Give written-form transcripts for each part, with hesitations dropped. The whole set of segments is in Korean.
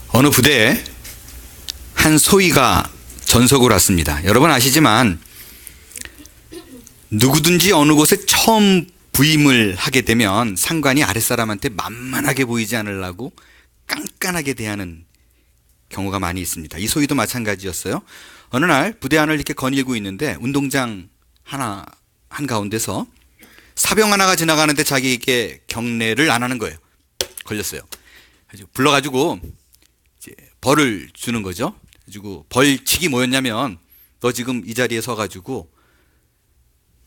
어느 부대에 한 소위가 전속을 왔습니다. 여러분 아시지만 누구든지 어느 곳에 처음 부임을 하게 되면 상관이 아랫사람한테 만만하게 보이지 않으려고 깐깐하게 대하는 경우가 많이 있습니다. 이 소위도 마찬가지였어요. 어느 날 부대 안을 이렇게 거닐고 있는데 운동장 한가운데서 사병 하나가 지나가는데 자기에게 경례를 안 하는 거예요. 걸렸어요. 불러가지고 이제 벌을 주는 거죠. 그래가지고 벌칙이 뭐였냐면 너 지금 이 자리에 서가지고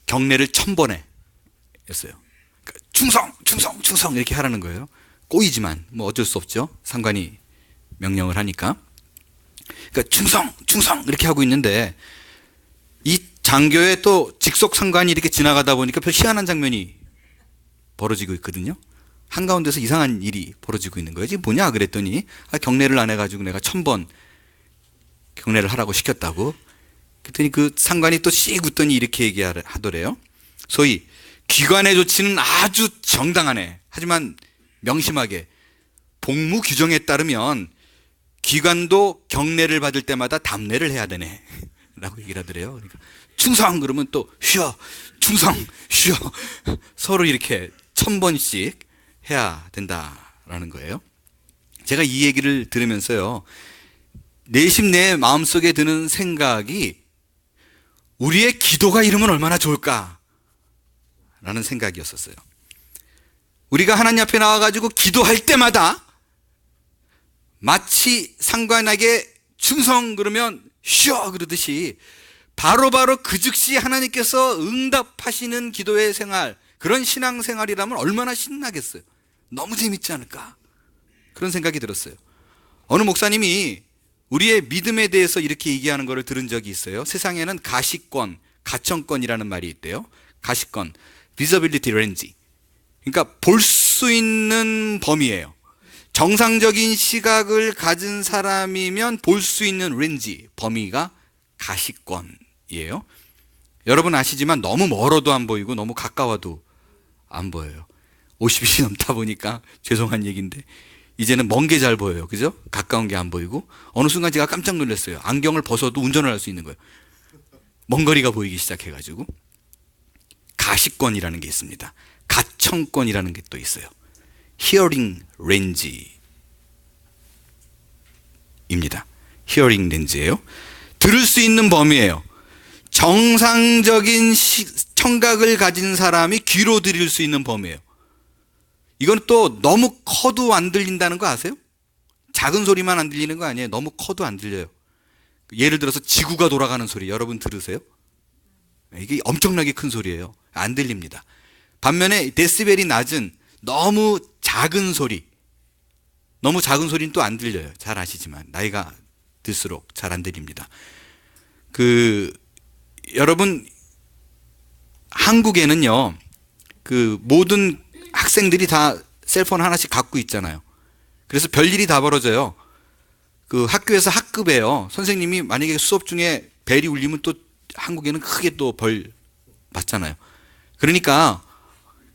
경례를 1000번 해 였어요. 그러니까 충성 이렇게 하라는 거예요. 꼬이지만 뭐 어쩔 수 없죠. 상관이 명령을 하니까. 그러니까 충성 이렇게 하고 있는데 이 장교의 또 직속 상관이 이렇게 지나가다 보니까 별 희한한 장면이 벌어지고 있거든요. 한가운데서 이상한 일이 벌어지고 있는 거예요. 이게 뭐냐 그랬더니 경례를 안 해가지고 내가 1000번 경례를 하라고 시켰다고. 그랬더니 그 상관이 또 씩 웃더니 이렇게 얘기하더래요. 소위 기관의 조치는 아주 정당하네. 하지만 명심하게 복무 규정에 따르면 기관도 경례를 받을 때마다 답례를 해야 되네 라고 얘기를 하더래요. 그러니까 충성 그러면 또 쉬어, 충성 쉬어, 서로 이렇게 1000번씩 해야 된다라는 거예요. 제가 이 얘기를 들으면서요, 내심 내 마음속에 드는 생각이 우리의 기도가 이러면 얼마나 좋을까 라는 생각이었었어요. 우리가 하나님 앞에 나와가지고 기도할 때마다 마치 상관에게 충성 그러면 쉬어 그러듯이 바로바로 그 즉시 하나님께서 응답하시는 기도의 생활, 그런 신앙생활이라면 얼마나 신나겠어요. 너무 재밌지 않을까 그런 생각이 들었어요. 어느 목사님이 우리의 믿음에 대해서 이렇게 얘기하는 것을 들은 적이 있어요. 세상에는 가시권, 가청권이라는 말이 있대요. 가시권, visibility range. 그러니까 볼 수 있는 범위예요. 정상적인 시각을 가진 사람이면 볼 수 있는 렌지, 범위가 가시권이에요. 여러분 아시지만 너무 멀어도 안 보이고 너무 가까워도 안 보여요. 50이 넘다 보니까 죄송한 얘기인데 이제는 먼 게 잘 보여요. 그죠? 가까운 게 안 보이고. 어느 순간 제가 깜짝 놀랐어요. 안경을 벗어도 운전을 할 수 있는 거예요. 먼 거리가 보이기 시작해가지고. 가시권이라는 게 있습니다. 가청권이라는 게 또 있어요. 히어링 렌지입니다. 히어링 렌즈예요. 들을 수 있는 범위예요. 정상적인 청각을 가진 사람이 귀로 들을 수 있는 범위예요. 이건 또 너무 커도 안 들린다는 거 아세요? 작은 소리만 안 들리는 거 아니에요. 너무 커도 안 들려요. 예를 들어서 지구가 돌아가는 소리 여러분 들으세요? 이게 엄청나게 큰 소리예요. 안 들립니다. 반면에 데시벨이 낮은 너무 작은 소리, 너무 작은 소리는 또 안 들려요. 잘 아시지만 나이가 들수록 잘 안 들립니다. 여러분 한국에는요, 모든 학생들이 다 셀폰 하나씩 갖고 있잖아요. 그래서 별일이 다 벌어져요. 학교에서 학급에요. 선생님이 만약에 수업 중에 벨이 울리면 또 한국에는 크게 또 벌 받잖아요. 그러니까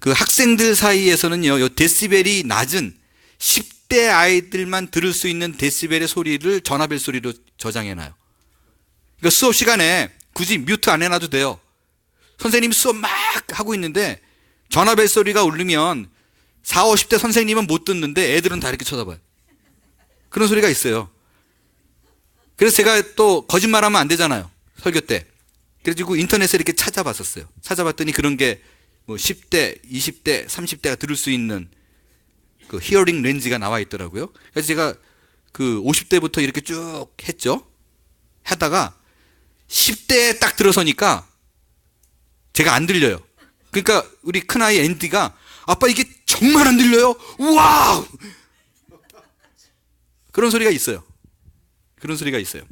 학생들 사이에서는요, 요 데시벨이 낮은 10대 아이들만 들을 수 있는 데시벨의 소리를 전화벨 소리로 저장해놔요. 그러니까 수업 시간에 굳이 뮤트 안 해놔도 돼요. 선생님이 수업 막 하고 있는데 전화벨 소리가 울리면 40, 50대 선생님은 못 듣는데 애들은 다 이렇게 쳐다봐요. 그런 소리가 있어요. 그래서 제가 또 거짓말하면 안 되잖아요. 설교 때. 그래가지고 인터넷에 이렇게 찾아봤었어요. 찾아봤더니 그런 게 뭐 10대, 20대, 30대가 들을 수 있는 히어링 렌즈가 나와 있더라고요. 그래서 제가 50대부터 이렇게 쭉 했죠. 하다가 10대에 딱 들어서니까 제가 안 들려요. 그러니까 우리 큰아이 앤디가 아빠 이게 정말 안 들려요? 우와! 그런 소리가 있어요. 그런 소리가 있어요.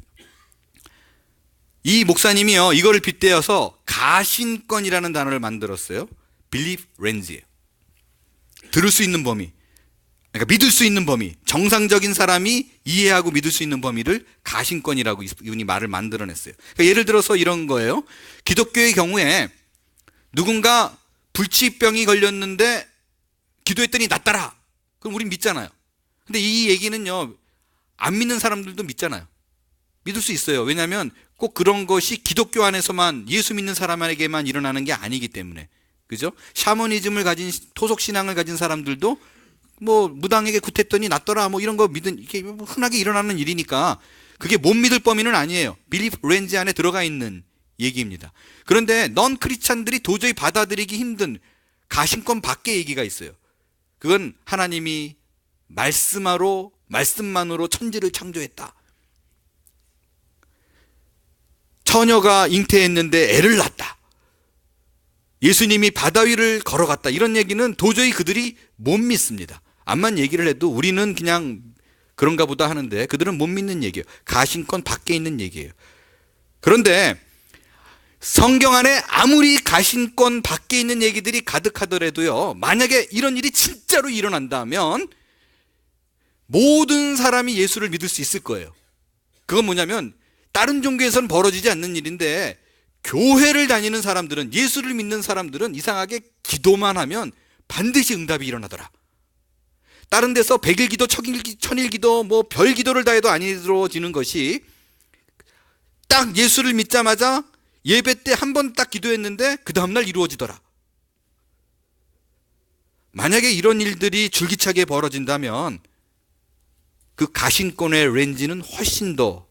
이 목사님이요, 이거를 빗대어서 가신권이라는 단어를 만들었어요. belief range예요. 들을 수 있는 범위, 그러니까 믿을 수 있는 범위, 정상적인 사람이 이해하고 믿을 수 있는 범위를 가신권이라고 이분이 말을 만들어냈어요. 그러니까 예를 들어서 이런 거예요. 기독교의 경우에 누군가 불치병이 걸렸는데 기도했더니 낫더라. 그럼 우린 믿잖아요. 근데 이 얘기는요, 안 믿는 사람들도 믿잖아요. 믿을 수 있어요. 왜냐하면 꼭 그런 것이 기독교 안에서만, 예수 믿는 사람에게만 일어나는 게 아니기 때문에. 그죠? 샤머니즘을 가진, 토속 신앙을 가진 사람들도 뭐 무당에게 굿했더니 낫더라 뭐 이런 거 믿은, 이게 흔하게 일어나는 일이니까 그게 못 믿을 범위는 아니에요. 빌리프 렌즈 안에 들어가 있는 얘기입니다. 그런데 넌 크리스찬들이 도저히 받아들이기 힘든 가신권 밖의 얘기가 있어요. 그건 하나님이 말씀만으로 천지를 창조했다. 처녀가 잉태했는데 애를 낳았다. 예수님이 바다 위를 걸어갔다. 이런 얘기는 도저히 그들이 못 믿습니다. 암만 얘기를 해도 우리는 그냥 그런가 보다 하는데 그들은 못 믿는 얘기예요. 가신권 밖에 있는 얘기예요. 그런데 성경 안에 아무리 가신권 밖에 있는 얘기들이 가득하더라도요, 만약에 이런 일이 진짜로 일어난다면 모든 사람이 예수를 믿을 수 있을 거예요. 그건 뭐냐면 다른 종교에서는 벌어지지 않는 일인데 교회를 다니는 사람들은, 예수를 믿는 사람들은 이상하게 기도만 하면 반드시 응답이 일어나더라. 다른 데서 100일 기도, 1000일 기도, 뭐 별 기도를 다 해도 안 이루어지는 것이 딱 예수를 믿자마자 예배 때 한 번 딱 기도했는데 그 다음날 이루어지더라. 만약에 이런 일들이 줄기차게 벌어진다면 그 가신권의 렌즈는 훨씬 더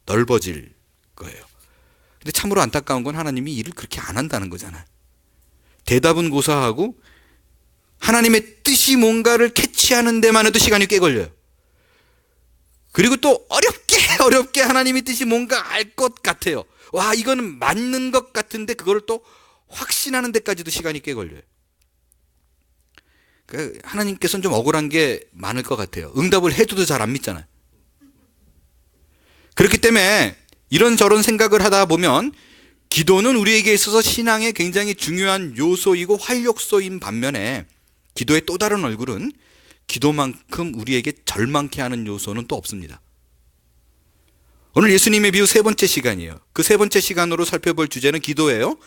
넓어질 거예요. 근데 참으로 안타까운 건 하나님이 일을 그렇게 안 한다는 거잖아요. 대답은 고사하고 하나님의 뜻이 뭔가를 캐치하는 데만 해도 시간이 꽤 걸려요. 그리고 또 어렵게 하나님의 뜻이 뭔가 알 것 같아요. 와, 이거는 맞는 것 같은데 그걸 또 확신하는 데까지도 시간이 꽤 걸려요. 하나님께서는 좀 억울한 게 많을 것 같아요. 응답을 해줘도 잘 안 믿잖아요. 그렇기 때문에 이런저런 생각을 하다 보면 기도는 우리에게 있어서 신앙의 굉장히 중요한 요소이고 활력소인 반면에 기도의 또 다른 얼굴은 기도만큼 우리에게 절망케 하는 요소는 또 없습니다. 오늘 예수님의 비유 세 번째 시간이에요. 그 세 번째 시간으로 살펴볼 주제는 기도예요.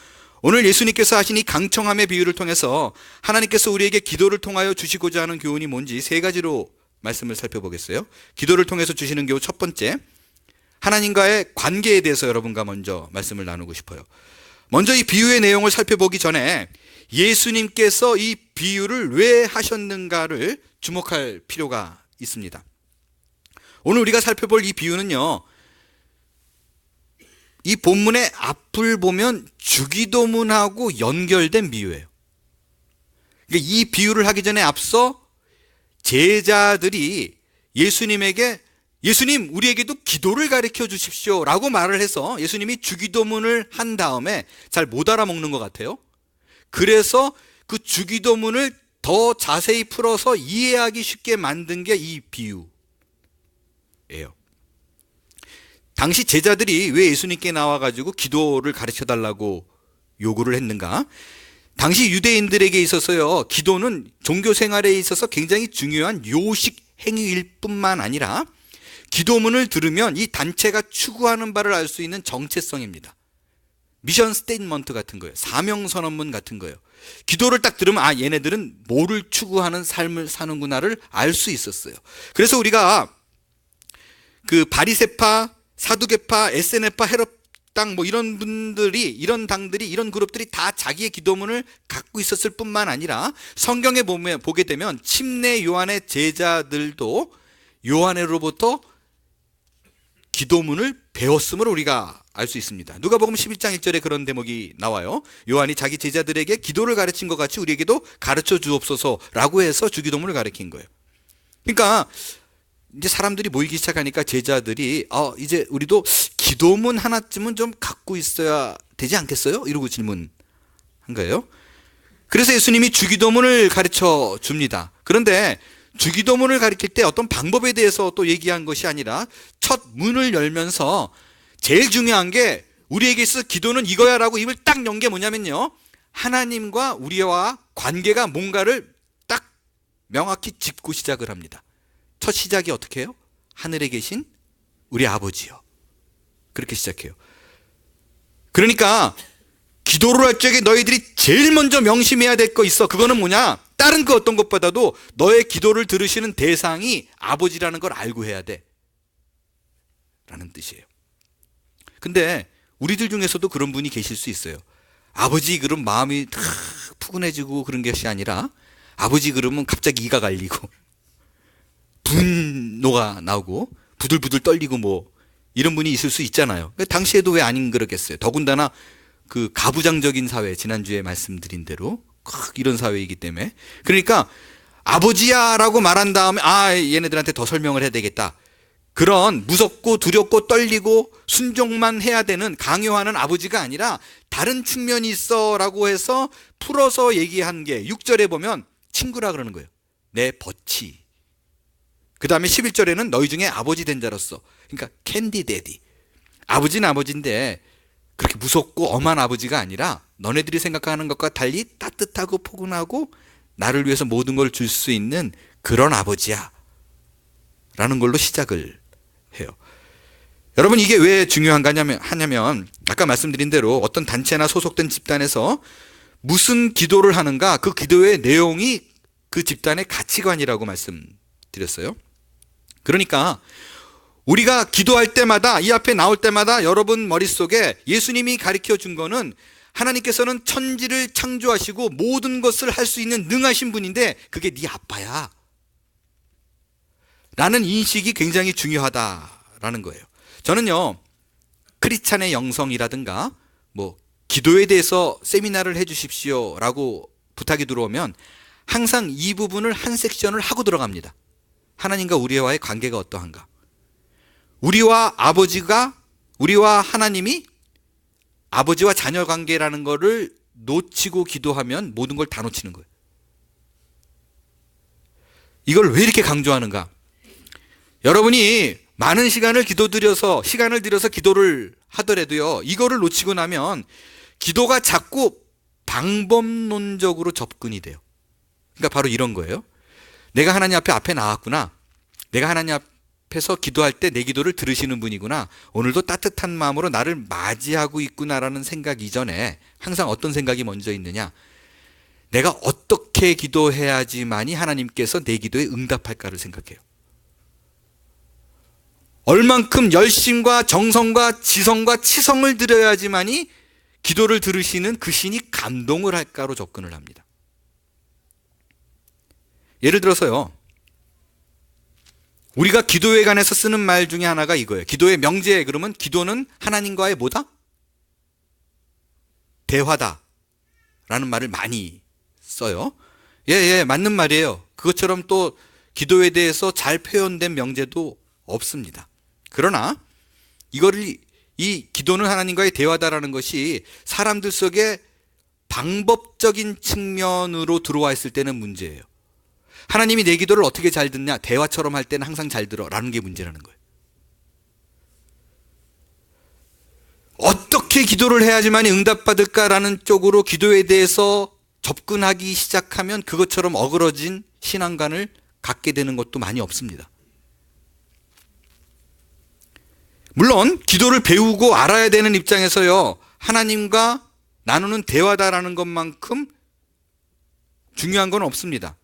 오늘 예수님께서 하신 이 강청함의 비유를 통해서 하나님께서 우리에게 기도를 통하여 주시고자 하는 교훈이 뭔지 세 가지로 말씀을 살펴보겠어요. 기도를 통해서 주시는 교훈 첫 번째, 하나님과의 관계에 대해서 여러분과 먼저 말씀을 나누고 싶어요. 먼저 이 비유의 내용을 살펴보기 전에 예수님께서 이 비유를 왜 하셨는가를 주목할 필요가 있습니다. 오늘 우리가 살펴볼 이 비유는요, 이 본문의 앞을 보면 주기도문하고 연결된 비유예요. 그러니까 이 비유를 하기 전에 앞서 제자들이 예수님에게, 예수님, 우리에게도 기도를 가르쳐 주십시오 라고 말을 해서 예수님이 주기도문을 한 다음에 잘 못 알아먹는 것 같아요. 그래서 그 주기도문을 더 자세히 풀어서 이해하기 쉽게 만든 게 이 비유예요. 당시 제자들이 왜 예수님께 나와가지고 기도를 가르쳐 달라고 요구를 했는가? 당시 유대인들에게 있어서요, 기도는 종교 생활에 있어서 굉장히 중요한 요식 행위일 뿐만 아니라 기도문을 들으면 이 단체가 추구하는 바를 알 수 있는 정체성입니다. 미션 스테이트먼트 같은 거예요. 사명선언문 같은 거예요. 기도를 딱 들으면 아, 얘네들은 뭐를 추구하는 삶을 사는구나를 알 수 있었어요. 그래서 우리가 그 바리새파, 사두개파, 에세네파, 헤롯당 뭐 이런 분들이, 이런 당들이, 이런 그룹들이 다 자기의 기도문을 갖고 있었을 뿐만 아니라 성경에 보게 되면 침례 요한의 제자들도 요한으로부터 기도문을 배웠음을 우리가 알 수 있습니다. 누가복음 11장 1절에 그런 대목이 나와요. 요한이 자기 제자들에게 기도를 가르친 것 같이 우리에게도 가르쳐 주옵소서라고 해서 주기도문을 가르친 거예요. 그러니까 이제 사람들이 모이기 시작하니까 제자들이 이제 우리도 기도문 하나쯤은 좀 갖고 있어야 되지 않겠어요? 이러고 질문한 거예요. 그래서 예수님이 주기도문을 가르쳐 줍니다. 그런데 주기도문을 가르칠 때 어떤 방법에 대해서 또 얘기한 것이 아니라 첫 문을 열면서 제일 중요한 게 우리에게 있어서 기도는 이거야 라고 입을 딱 연 게 뭐냐면요, 하나님과 우리와 관계가 뭔가를 딱 명확히 짚고 시작을 합니다. 첫 시작이 어떻게 해요? 하늘에 계신 우리 아버지요. 그렇게 시작해요. 그러니까 기도를 할 적에 너희들이 제일 먼저 명심해야 될 거 있어. 그거는 뭐냐? 다른 그 어떤 것보다도 너의 기도를 들으시는 대상이 아버지라는 걸 알고 해야 돼 라는 뜻이에요. 근데 우리들 중에서도 그런 분이 계실 수 있어요. 아버지 그럼 마음이 다 푸근해지고 그런 것이 아니라 아버지 그러면 갑자기 이가 갈리고 분노가 나오고 부들부들 떨리고 뭐 이런 분이 있을 수 있잖아요. 당시에도 왜 안 그러겠어요. 더군다나 그 가부장적인 사회, 지난주에 말씀드린 대로 이런 사회이기 때문에. 그러니까 아버지야 라고 말한 다음에 얘네들한테 더 설명을 해야 되겠다, 그런 무섭고 두렵고 떨리고 순종만 해야 되는 강요하는 아버지가 아니라 다른 측면이 있어 라고 해서 풀어서 얘기한 게 6절에 보면 친구라 그러는 거예요. 내 버치. 그 다음에 11절에는 너희 중에 아버지 된 자로서, 그러니까 캔디데디. 아버지는 아버지인데 그렇게 무섭고 엄한 아버지가 아니라 너네들이 생각하는 것과 달리 따뜻하고 포근하고 나를 위해서 모든 걸 줄 수 있는 그런 아버지야 라는 걸로 시작을 해요. 여러분, 이게 왜 중요한가 하냐면 아까 말씀드린 대로 어떤 단체나 소속된 집단에서 무슨 기도를 하는가, 그 기도의 내용이 그 집단의 가치관이라고 말씀드렸어요. 그러니까 우리가 기도할 때마다, 이 앞에 나올 때마다 여러분 머릿속에 예수님이 가르쳐 준 거는 하나님께서는 천지를 창조하시고 모든 것을 할 수 있는 능하신 분인데 그게 네 아빠야 라는 인식이 굉장히 중요하다라는 거예요. 저는요, 크리스찬의 영성이라든가 뭐 기도에 대해서 세미나를 해 주십시오 라고 부탁이 들어오면 항상 이 부분을 한 섹션을 하고 들어갑니다. 하나님과 우리와의 관계가 어떠한가, 우리와 하나님이 아버지와 자녀 관계라는 거를 놓치고 기도하면 모든 걸 다 놓치는 거예요. 이걸 왜 이렇게 강조하는가? 여러분이 많은 시간을 들여서 기도를 하더라도요, 이거를 놓치고 나면 기도가 자꾸 방법론적으로 접근이 돼요. 그러니까 바로 이런 거예요. 내가 하나님 앞에 나왔구나. 내가 하나님 앞에서 기도할 때 내 기도를 들으시는 분이구나. 오늘도 따뜻한 마음으로 나를 맞이하고 있구나라는 생각 이전에 항상 어떤 생각이 먼저 있느냐? 내가 어떻게 기도해야지만이 하나님께서 내 기도에 응답할까를 생각해요. 얼만큼 열심과 정성과 지성과 치성을 들여야지만이 기도를 들으시는 그 신이 감동을 할까로 접근을 합니다. 예를 들어서요, 우리가 기도에 관해서 쓰는 말 중에 하나가 이거예요. 기도의 명제, 그러면 기도는 하나님과의 뭐다? 대화다 라는 말을 많이 써요. 예, 맞는 말이에요. 그것처럼 또 기도에 대해서 잘 표현된 명제도 없습니다. 그러나 이 기도는 하나님과의 대화다라는 것이 사람들 속에 방법적인 측면으로 들어와 있을 때는 문제예요. 하나님이 내 기도를 어떻게 잘 듣냐? 대화처럼 할 때는 항상 잘 들어 라는 게 문제라는 거예요. 어떻게 기도를 해야지만 응답받을까라는 쪽으로 기도에 대해서 접근하기 시작하면 그것처럼 어그러진 신앙관을 갖게 되는 것도 많이 없습니다. 물론 기도를 배우고 알아야 되는 입장에서요, 하나님과 나누는 대화다라는 것만큼 중요한 건 없습니다.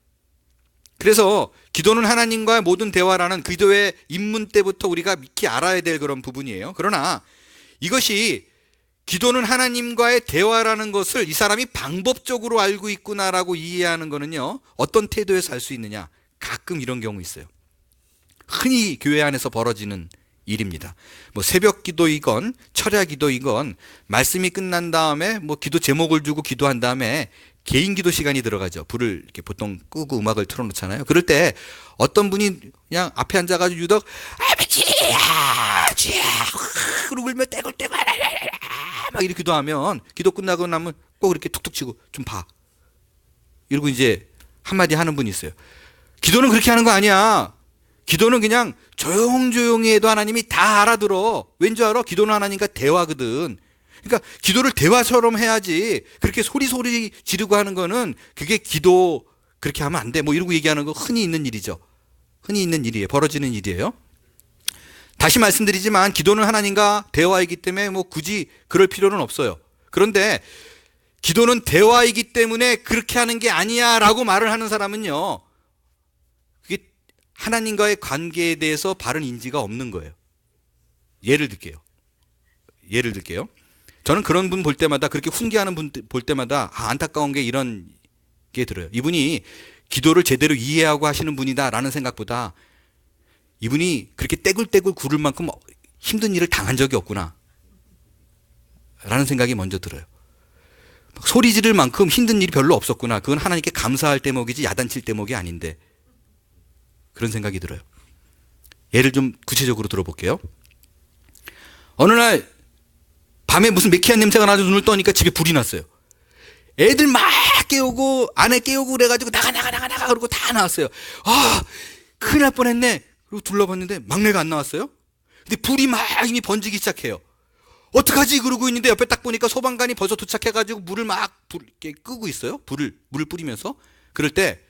그래서 기도는 하나님과의 모든 대화라는 기도의 입문 때부터 우리가 믿기 알아야 될 그런 부분이에요. 그러나 이것이 기도는 하나님과의 대화라는 것을 이 사람이 방법적으로 알고 있구나라고 이해하는 거는요, 어떤 태도에서 할 수 있느냐? 가끔 이런 경우 있어요. 흔히 교회 안에서 벌어지는 일입니다. 뭐 새벽 기도이건 철야 기도이건 말씀이 끝난 다음에 뭐 기도 제목을 주고 기도한 다음에 개인 기도 시간이 들어가죠. 불을 이렇게 보통 끄고 음악을 틀어놓잖아요. 그럴 때 어떤 분이 그냥 앞에 앉아가지고 유독 아버지 그러고 울며 떼굴떼굴 막 이렇게 기도하면 기도 끝나고 나면 꼭 이렇게 툭툭 치고 좀 봐. 이러고 이제 한마디 하는 분이 있어요. 기도는 그렇게 하는 거 아니야. 기도는 그냥 조용조용히 해도 하나님이 다 알아들어. 왠지 알아? 기도는 하나님과 대화거든. 그러니까 기도를 대화처럼 해야지, 그렇게 소리 지르고 하는 거는 그게 기도, 그렇게 하면 안 돼. 뭐 이러고 얘기하는 거 흔히 있는 일이죠. 흔히 있는 일이에요. 벌어지는 일이에요. 다시 말씀드리지만 기도는 하나님과 대화이기 때문에 뭐 굳이 그럴 필요는 없어요. 그런데 기도는 대화이기 때문에 그렇게 하는 게 아니야 라고 말을 하는 사람은요, 그게 하나님과의 관계에 대해서 바른 인지가 없는 거예요. 예를 들게요. 저는 그런 분 볼 때마다, 그렇게 훈계하는 분 볼 때마다 안타까운 게 이런 게 들어요. 이분이 기도를 제대로 이해하고 하시는 분이다 라는 생각보다 이분이 그렇게 떼굴떼굴 구를 만큼 힘든 일을 당한 적이 없구나 라는 생각이 먼저 들어요. 소리 지를 만큼 힘든 일이 별로 없었구나. 그건 하나님께 감사할 대목이지 야단칠 대목이 아닌데, 그런 생각이 들어요. 예를 좀 구체적으로 들어볼게요. 어느 날 밤에 무슨 매캐한 냄새가 나서 눈을 떠니까 집에 불이 났어요. 애들 막 깨우고 아내 깨우고 그래가지고 나가 그러고 다 나왔어요. 아, 큰일 날 뻔했네. 그리고 둘러봤는데 막내가 안 나왔어요. 근데 불이 막 이미 번지기 시작해요. 어떡하지 그러고 있는데 옆에 딱 보니까 소방관이 벌써 도착해가지고 물을 막 이렇게 끄고 있어요. 물을 뿌리면서. 그럴 때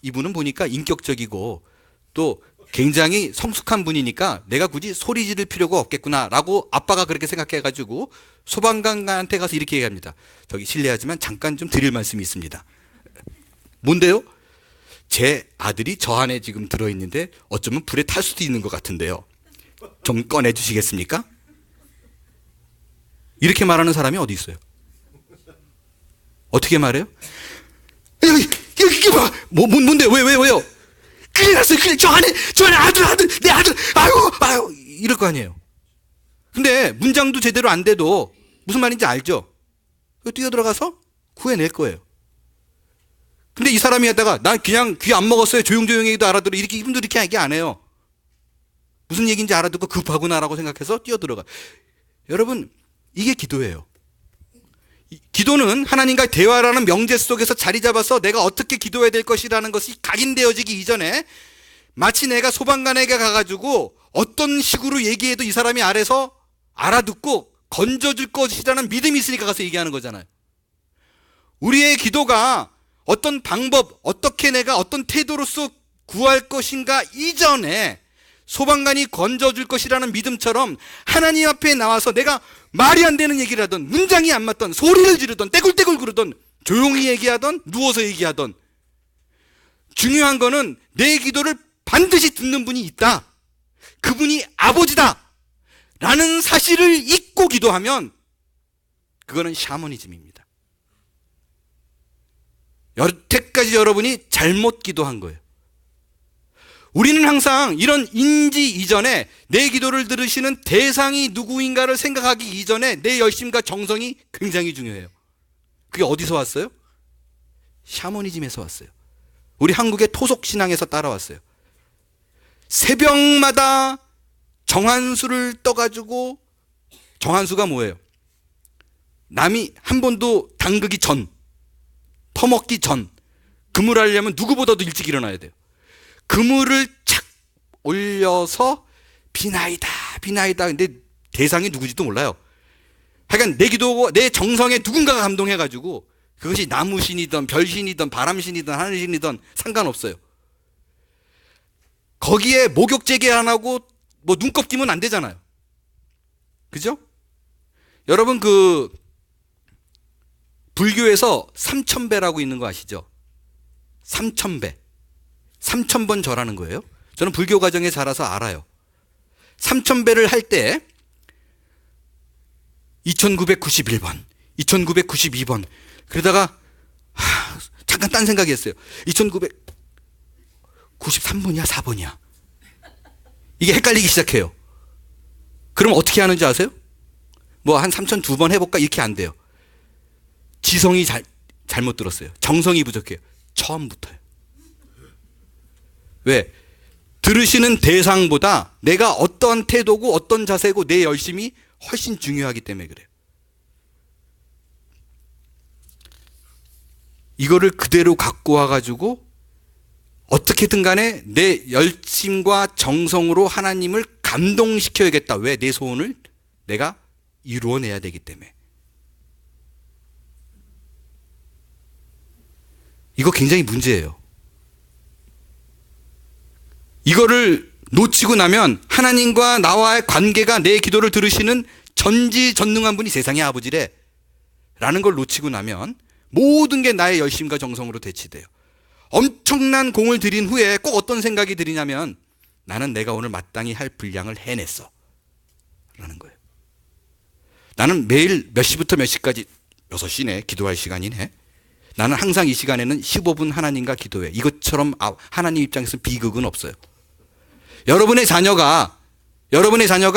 이분은 보니까 인격적이고 또 굉장히 성숙한 분이니까 내가 굳이 소리 지를 필요가 없겠구나 라고 아빠가 그렇게 생각해가지고 소방관한테 가서 이렇게 얘기합니다. 저기 실례하지만 잠깐 좀 드릴 말씀이 있습니다. 뭔데요? 제 아들이 저 안에 지금 들어있는데 어쩌면 불에 탈 수도 있는 것 같은데요. 좀 꺼내주시겠습니까? 이렇게 말하는 사람이 어디 있어요? 어떻게 말해요? 이게 뭔데? 왜요? 큰일 났어요. 저 안에 아들, 내 아들, 아유, 이럴 거 아니에요. 근데 문장도 제대로 안 돼도 무슨 말인지 알죠? 뛰어들어가서 구해낼 거예요. 근데 이 사람이 하다가 난 그냥 귀 안 먹었어요. 조용조용히 해도 알아들어. 이렇게 이분들 이렇게 얘기 안 해요. 무슨 얘기인지 알아듣고 급하구나라고 생각해서 뛰어들어가. 여러분, 이게 기도예요. 기도는 하나님과 대화라는 명제 속에서 자리 잡아서 내가 어떻게 기도해야 될 것이라는 것이 각인되어지기 이전에 마치 내가 소방관에게 가가지고 어떤 식으로 얘기해도 이 사람이 아래서 알아듣고 건져줄 것이라는 믿음이 있으니까 가서 얘기하는 거잖아요. 우리의 기도가 어떤 방법, 어떻게 내가 어떤 태도로서 구할 것인가 이전에 소방관이 건져줄 것이라는 믿음처럼 하나님 앞에 나와서 내가 말이 안 되는 얘기를 하던, 문장이 안 맞던, 소리를 지르던, 떼굴떼굴 구르던, 조용히 얘기하던, 누워서 얘기하던, 중요한 거는 내 기도를 반드시 듣는 분이 있다, 그분이 아버지다 라는 사실을 잊고 기도하면 그거는 샤머니즘입니다. 여태까지 여러분이 잘못 기도한 거예요. 우리는 항상 이런 인지 이전에 내 기도를 들으시는 대상이 누구인가를 생각하기 이전에 내 열심과 정성이 굉장히 중요해요. 그게 어디서 왔어요? 샤머니즘에서 왔어요. 우리 한국의 토속신앙에서 따라왔어요. 새벽마다 정한수를 떠가지고, 정한수가 뭐예요? 남이 한 번도 담그기 전, 퍼먹기 전, 그물 하려면 누구보다도 일찍 일어나야 돼요. 그물을 착 올려서 비나이다. 근데 대상이 누구지도 몰라요. 하여간 내 기도고 내 정성에 누군가가 감동해가지고, 그것이 나무신이든 별신이든 바람신이든 하늘신이든 상관없어요. 거기에 목욕제계 안 하고 뭐 눈곱 끼면 안 되잖아요. 그죠? 여러분, 불교에서 삼천배라고 있는 거 아시죠? 삼천배. 3000번 절하는 거예요. 저는 불교 과정에 자라서 알아요. 3000배를 할 때 2991번, 2992번 그러다가 잠깐 딴 생각이 했어요. 2993번이야 4번이야 이게 헷갈리기 시작해요. 그럼 어떻게 하는지 아세요? 뭐 한 3002번 해볼까? 이렇게 안 돼요. 지성이 잘못 들었어요. 정성이 부족해요. 처음부터요. 왜? 들으시는 대상보다 내가 어떤 태도고 어떤 자세고 내 열심이 훨씬 중요하기 때문에 그래요. 이거를 그대로 갖고 와가지고 어떻게든 간에 내 열심과 정성으로 하나님을 감동시켜야겠다. 왜? 내 소원을 내가 이루어내야 되기 때문에. 이거 굉장히 문제예요. 이거를 놓치고 나면 하나님과 나와의 관계가, 내 기도를 들으시는 전지전능한 분이 세상의 아버지래 라는 걸 놓치고 나면 모든 게 나의 열심과 정성으로 대치돼요. 엄청난 공을 들인 후에 꼭 어떤 생각이 들이냐면 나는 내가 오늘 마땅히 할 분량을 해냈어 라는 거예요. 나는 매일 몇 시부터 몇 시까지 6시네 기도할 시간이네. 나는 항상 이 시간에는 15분 하나님과 기도해. 이것처럼 하나님 입장에서 비극은 없어요. 여러분의 자녀가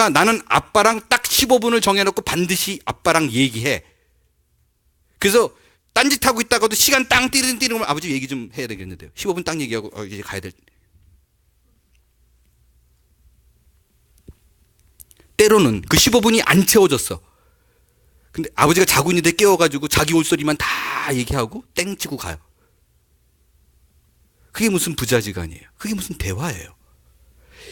나는 아빠랑 딱 15분을 정해놓고 반드시 아빠랑 얘기해. 그래서 딴짓하고 있다가도 시간 땅 띠르면 아버지 얘기 좀 해야 되겠는데요. 15분 딱 얘기하고 이제 가야 될. 때로는 그 15분이 안 채워졌어. 근데 아버지가 자고 있는데 깨워가지고 자기 올 소리만 다 얘기하고 땡 치고 가요. 그게 무슨 부자지간이에요. 그게 무슨 대화예요.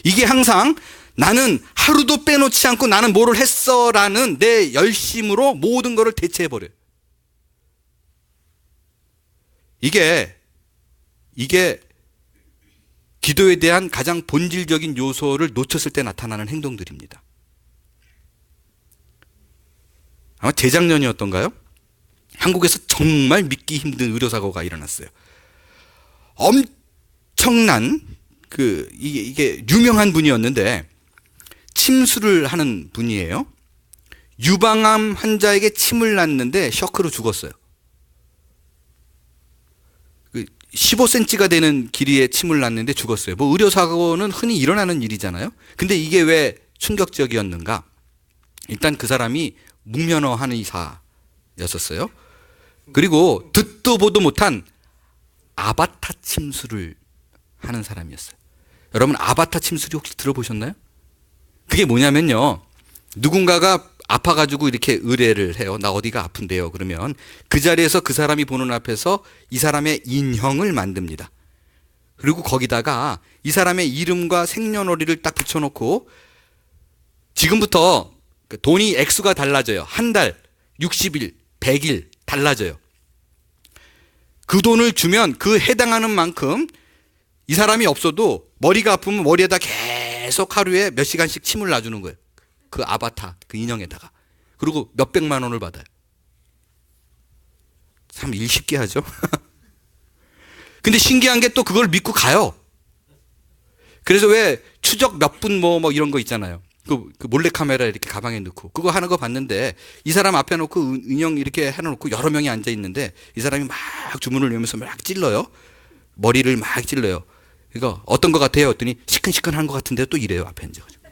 이게 항상 나는 하루도 빼놓지 않고 나는 뭐를 했어라는 내 열심으로 모든 것을 대체해버려요. 이게 기도에 대한 가장 본질적인 요소를 놓쳤을 때 나타나는 행동들입니다. 아마 재작년이었던가요? 한국에서 정말 믿기 힘든 의료사고가 일어났어요. 엄청난 이게 유명한 분이었는데 침수를 하는 분이에요. 유방암 환자에게 침을 놨는데 셔크로 죽었어요. 15cm가 되는 길이의 침을 놨는데 죽었어요. 뭐 의료사고는 흔히 일어나는 일이잖아요. 근데 이게 왜 충격적이었는가? 일단 그 사람이 무면허 한의사였었어요. 그리고 듣도 보도 못한 아바타 침수를 하는 사람이었어요. 여러분 아바타 침수를 혹시 들어보셨나요? 그게 뭐냐면요. 누군가가 아파가지고 이렇게 의뢰를 해요. 나 어디가 아픈데요. 그러면 그 자리에서 그 사람이 보는 앞에서 이 사람의 인형을 만듭니다. 그리고 거기다가 이 사람의 이름과 생년월일을 딱 붙여놓고 지금부터 돈이 액수가 달라져요. 한 달, 60일, 100일 달라져요. 그 돈을 주면 그 해당하는 만큼 이 사람이 없어도 머리가 아프면 머리에다 계속 하루에 몇 시간씩 침을 놔주는 거예요. 그 아바타, 그 인형에다가. 그리고 몇백만 원을 받아요. 참 일 쉽게 하죠. 근데 신기한 게 또 그걸 믿고 가요. 그래서 왜 추적 몇 분 뭐 이런 거 있잖아요. 그 몰래카메라 이렇게 가방에 넣고 그거 하는 거 봤는데 이 사람 앞에 놓고 인형 이렇게 해놓고 여러 명이 앉아 있는데 이 사람이 막 주문을 외우면서 막 찔러요. 머리를 막 찔러요. 이거 어떤 거 같아요? 했더니 시큰시큰한 거 같은데 또 이래요. 앞에 앉아가지고.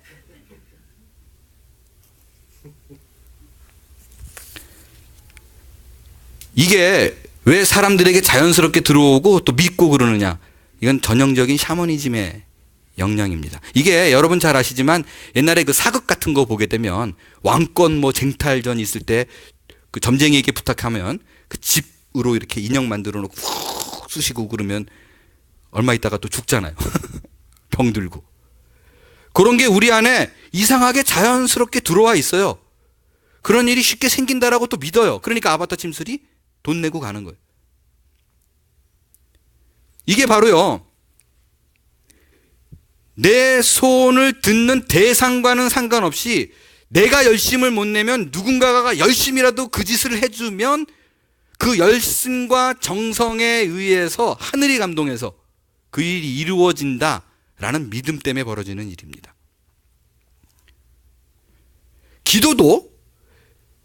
이게 왜 사람들에게 자연스럽게 들어오고 또 믿고 그러느냐? 이건 전형적인 샤머니즘의 영향입니다. 이게 여러분 잘 아시지만 옛날에 그 사극 같은 거 보게 되면 왕권 뭐 쟁탈전 있을 때 그 점쟁이에게 부탁하면 그 집으로 이렇게 인형 만들어 놓고 푹 쑤시고 그러면 얼마 있다가 또 죽잖아요. 병 들고. 그런 게 우리 안에 이상하게 자연스럽게 들어와 있어요. 그런 일이 쉽게 생긴다라고 또 믿어요. 그러니까 아바타 침술이 돈 내고 가는 거예요. 이게 바로요. 내 소원을 듣는 대상과는 상관없이 내가 열심을 못 내면 누군가가 열심이라도 그 짓을 해주면 그 열심과 정성에 의해서 하늘이 감동해서 그 일이 이루어진다라는 믿음 때문에 벌어지는 일입니다. 기도도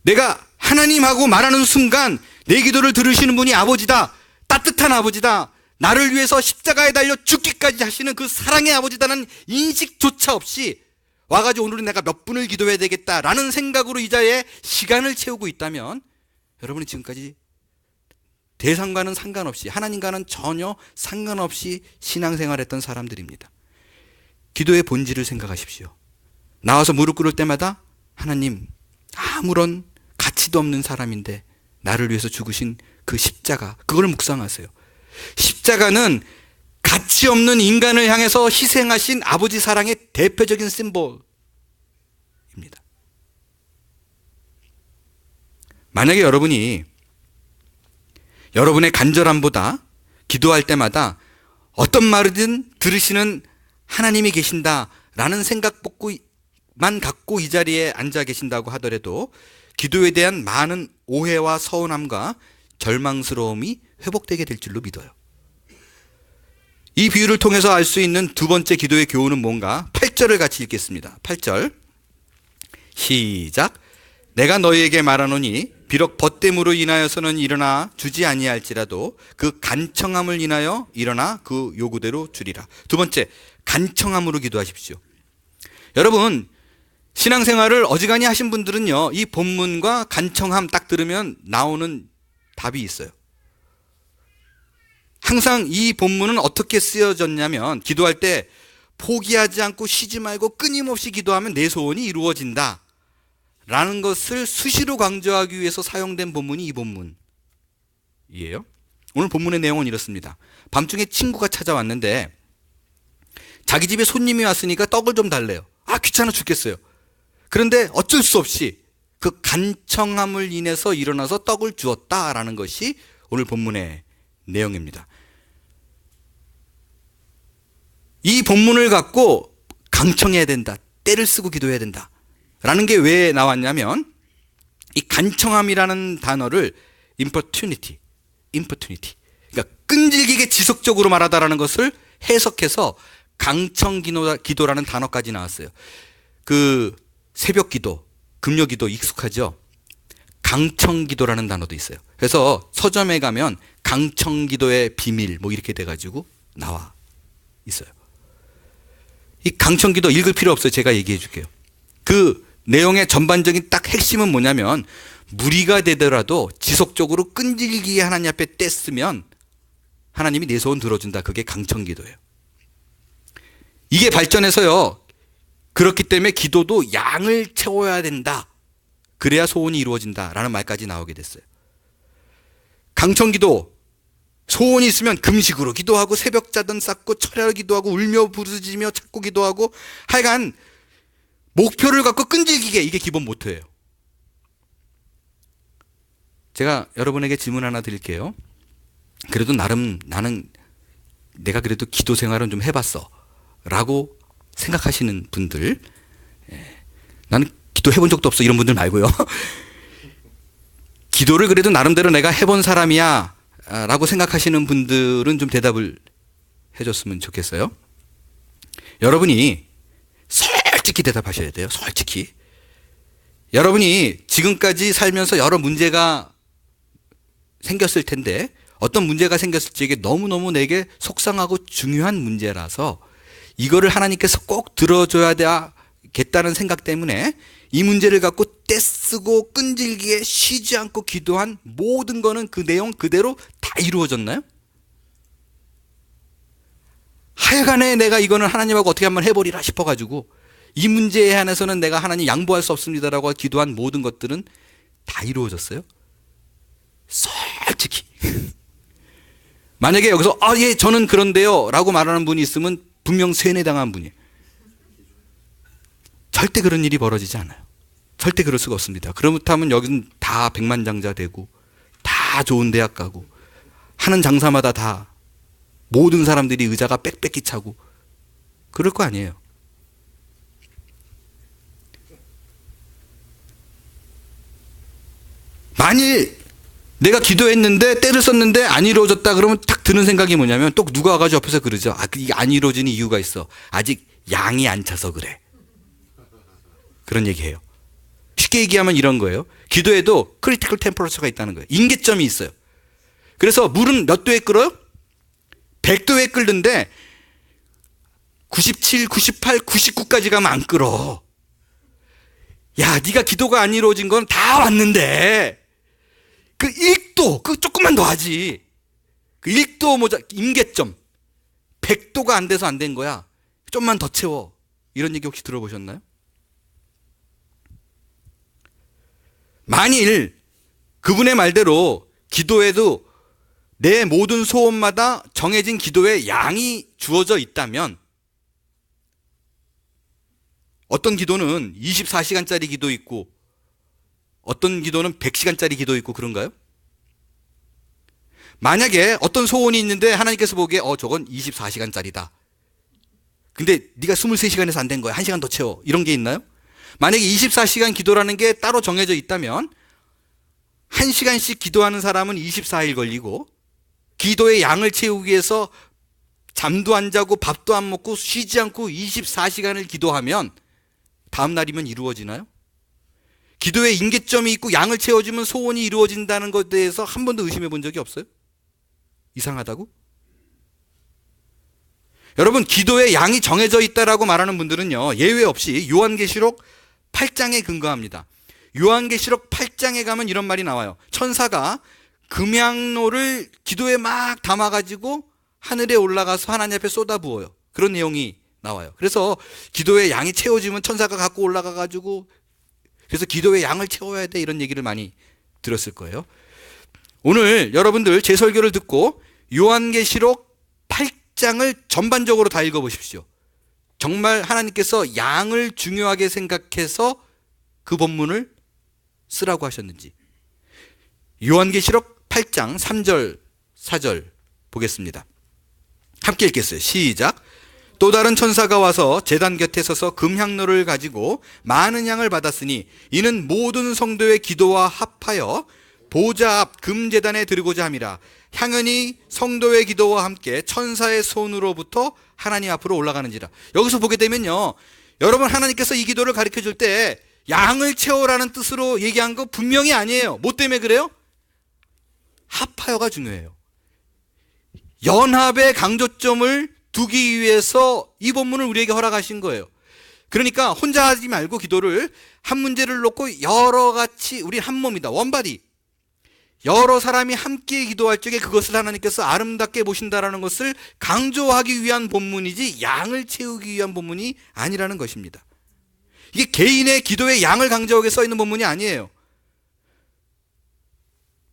내가 하나님하고 말하는 순간 내 기도를 들으시는 분이 아버지다. 따뜻한 아버지다. 나를 위해서 십자가에 달려 죽기까지 하시는 그 사랑의 아버지다는 인식조차 없이 와가지고 오늘은 내가 몇 분을 기도해야 되겠다라는 생각으로 이 자리에 시간을 채우고 있다면 여러분이 지금까지 대상과는 상관없이 하나님과는 전혀 상관없이 신앙생활했던 사람들입니다. 기도의 본질을 생각하십시오. 나와서 무릎 꿇을 때마다 하나님 아무런 가치도 없는 사람인데 나를 위해서 죽으신 그 십자가 그걸 묵상하세요. 십자가는 가치 없는 인간을 향해서 희생하신 아버지 사랑의 대표적인 심볼입니다. 만약에 여러분이 여러분의 간절함보다 기도할 때마다 어떤 말이든 들으시는 하나님이 계신다라는 생각만 갖고 이 자리에 앉아 계신다고 하더라도 기도에 대한 많은 오해와 서운함과 절망스러움이 회복되게 될 줄로 믿어요. 이 비유를 통해서 알 수 있는 두 번째 기도의 교훈은 뭔가? 8절을 같이 읽겠습니다. 8절 시작. 내가 너희에게 말하노니 비록 벗됨으로 인하여서는 일어나 주지 아니할지라도 그 간청함을 인하여 일어나 그 요구대로 주리라. 두 번째, 간청함으로 기도하십시오. 여러분, 신앙생활을 어지간히 하신 분들은요, 이 본문과 간청함 딱 들으면 나오는 답이 있어요. 항상 이 본문은 어떻게 쓰여졌냐면, 기도할 때 포기하지 않고 쉬지 말고 끊임없이 기도하면 내 소원이 이루어진다 라는 것을 수시로 강조하기 위해서 사용된 본문이 이 본문이에요. 오늘 본문의 내용은 이렇습니다. 밤중에 친구가 찾아왔는데 자기 집에 손님이 왔으니까 떡을 좀 달래요. 귀찮아 죽겠어요. 그런데 어쩔 수 없이 그 간청함을 인해서 일어나서 떡을 주었다라는 것이 오늘 본문의 내용입니다. 이 본문을 갖고 강청해야 된다, 때를 쓰고 기도해야 된다 라는 게 왜 나왔냐면, 이 간청함이라는 단어를 importunity, 그러니까 끈질기게 지속적으로 말하다라는 것을 해석해서 강청기도라는 단어까지 나왔어요. 그 새벽 기도, 금요 기도 익숙하죠? 강청기도라는 단어도 있어요. 그래서 서점에 가면 강청기도의 비밀 뭐 이렇게 돼가지고 나와 있어요. 이 강청기도 읽을 필요 없어요. 제가 얘기해 줄게요. 그 내용의 전반적인 딱 핵심은 뭐냐면, 무리가 되더라도 지속적으로 끈질기게 하나님 앞에 떼쓰면 하나님이 내 소원 들어준다. 그게 강청기도예요. 이게 발전해서요, 그렇기 때문에 기도도 양을 채워야 된다. 그래야 소원이 이루어진다라는 말까지 나오게 됐어요. 강청기도, 소원이 있으면 금식으로 기도하고 새벽자든 쌓고 철야로 기도하고 울며 부르짖으며 찾고 기도하고, 하여간 목표를 갖고 끈질기게, 이게 기본 모토예요. 제가 여러분에게 질문 하나 드릴게요. 그래도 나름 나는 내가 그래도 기도 생활은 좀 해봤어 라고 생각하시는 분들, 나는 기도 해본 적도 없어 이런 분들 말고요. 기도를 그래도 나름대로 내가 해본 사람이야 라고 생각하시는 분들은 좀 대답을 해줬으면 좋겠어요. 여러분이 솔직히 대답하셔야 돼요. 솔직히. 여러분이 지금까지 살면서 여러 문제가 생겼을 텐데, 어떤 문제가 생겼을지 이게 너무너무 내게 속상하고 중요한 문제라서 이거를 하나님께서 꼭 들어줘야 되겠다는 생각 때문에 이 문제를 갖고 떼쓰고 끈질기게 쉬지 않고 기도한 모든 거는 그 내용 그대로 다 이루어졌나요? 하여간에 내가 이거는 하나님하고 어떻게 한번 해버리라 싶어가지고 이 문제에 한해서는 내가 하나님 양보할 수 없습니다라고 기도한 모든 것들은 다 이루어졌어요? 솔직히. 만약에 여기서 예 저는 그런데요 라고 말하는 분이 있으면 분명 세뇌당한 분이에요. 절대 그런 일이 벌어지지 않아요. 절대 그럴 수가 없습니다. 그렇다면 여기는 다 백만장자 되고 다 좋은 대학 가고 하는 장사마다 다 모든 사람들이 의자가 빽빽히 차고 그럴 거 아니에요. 만일 내가 기도했는데 때를 썼는데 안 이루어졌다 그러면 딱 드는 생각이 뭐냐면, 또 누가 와가지고 옆에서 그러죠. 이게 안 이루어지는 이유가 있어. 아직 양이 안 차서 그래. 그런 얘기해요. 쉽게 얘기하면 이런 거예요. 기도에도 크리티컬 템퍼러처가 있다는 거예요. 임계점이 있어요. 그래서 물은 몇 도에 끓어요? 100도에 끓는데 97, 98, 99까지 가면 안 끓어. 야, 네가 기도가 안 이루어진 건 다 왔는데 그 1도, 그 조금만 더 하지. 그 1도 모자, 임계점. 100도가 안 돼서 안 된 거야. 좀만 더 채워. 이런 얘기 혹시 들어보셨나요? 만일 그분의 말대로 기도에도 내 모든 소원마다 정해진 기도의 양이 주어져 있다면, 어떤 기도는 24시간짜리 기도 있고 어떤 기도는 100시간짜리 기도 있고 그런가요? 만약에 어떤 소원이 있는데 하나님께서 보기에 저건 24시간짜리다. 근데 네가 23시간에서 안 된 거야. 1시간 더 채워. 이런 게 있나요? 만약에 24시간 기도라는 게 따로 정해져 있다면 1시간씩 기도하는 사람은 24일 걸리고, 기도의 양을 채우기 위해서 잠도 안 자고 밥도 안 먹고 쉬지 않고 24시간을 기도하면 다음 날이면 이루어지나요? 기도의 임계점이 있고 양을 채워주면 소원이 이루어진다는 것에 대해서 한 번도 의심해 본 적이 없어요? 이상하다고? 여러분, 기도의 양이 정해져 있다라고 말하는 분들은요, 예외 없이 요한계시록 8장에 근거합니다. 요한계시록 8장에 가면 이런 말이 나와요. 천사가 금향로를 기도에 막 담아가지고 하늘에 올라가서 하나님 앞에 쏟아부어요. 그런 내용이 나와요. 그래서 기도의 양이 채워지면 천사가 갖고 올라가가지고, 그래서 기도의 양을 채워야 돼, 이런 얘기를 많이 들었을 거예요. 오늘 여러분들 제 설교를 듣고 요한계시록 8장을 전반적으로 다 읽어보십시오. 정말 하나님께서 양을 중요하게 생각해서 그 본문을 쓰라고 하셨는지. 요한계시록 8장 3절 4절 보겠습니다. 함께 읽겠어요. 시작. 또 다른 천사가 와서 제단 곁에 서서 금향로를 가지고 많은 양을 받았으니 이는 모든 성도의 기도와 합하여 보좌 앞 금제단에 드리고자 함이라. 향연이 성도의 기도와 함께 천사의 손으로부터 하나님 앞으로 올라가는지라. 여기서 보게 되면요, 여러분, 하나님께서 이 기도를 가르쳐 줄 때 양을 채우라는 뜻으로 얘기한 거 분명히 아니에요. 뭐 때문에 그래요? 합하여가 중요해요. 연합의 강조점을 두기 위해서 이 본문을 우리에게 허락하신 거예요. 그러니까 혼자 하지 말고 기도를 한 문제를 놓고 여러 같이, 우리 한 몸이다, 원바디, 여러 사람이 함께 기도할 적에 그것을 하나님께서 아름답게 보신다라는 것을 강조하기 위한 본문이지 양을 채우기 위한 본문이 아니라는 것입니다. 이게 개인의 기도의 양을 강조하게 써 있는 본문이 아니에요.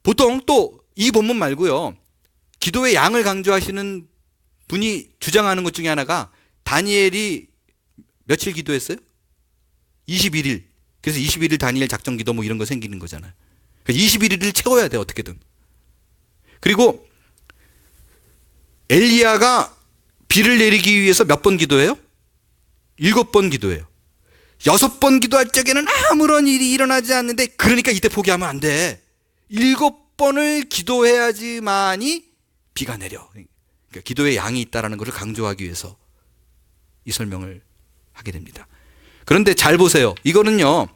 보통 또 이 본문 말고요, 기도의 양을 강조하시는 분이 주장하는 것 중에 하나가, 다니엘이 며칠 기도했어요? 21일. 그래서 21일 다니엘 작전 기도 뭐 이런 거 생기는 거잖아요. 21일을 채워야 돼, 어떻게든. 그리고 엘리야가 비를 내리기 위해서 몇 번 기도해요? 7번 기도해요. 6번 기도할 적에는 아무런 일이 일어나지 않는데, 그러니까 이때 포기하면 안 돼. 7번을 기도해야지만이 비가 내려. 그러니까 기도의 양이 있다는 것을 강조하기 위해서 이 설명을 하게 됩니다. 그런데 잘 보세요. 이거는요,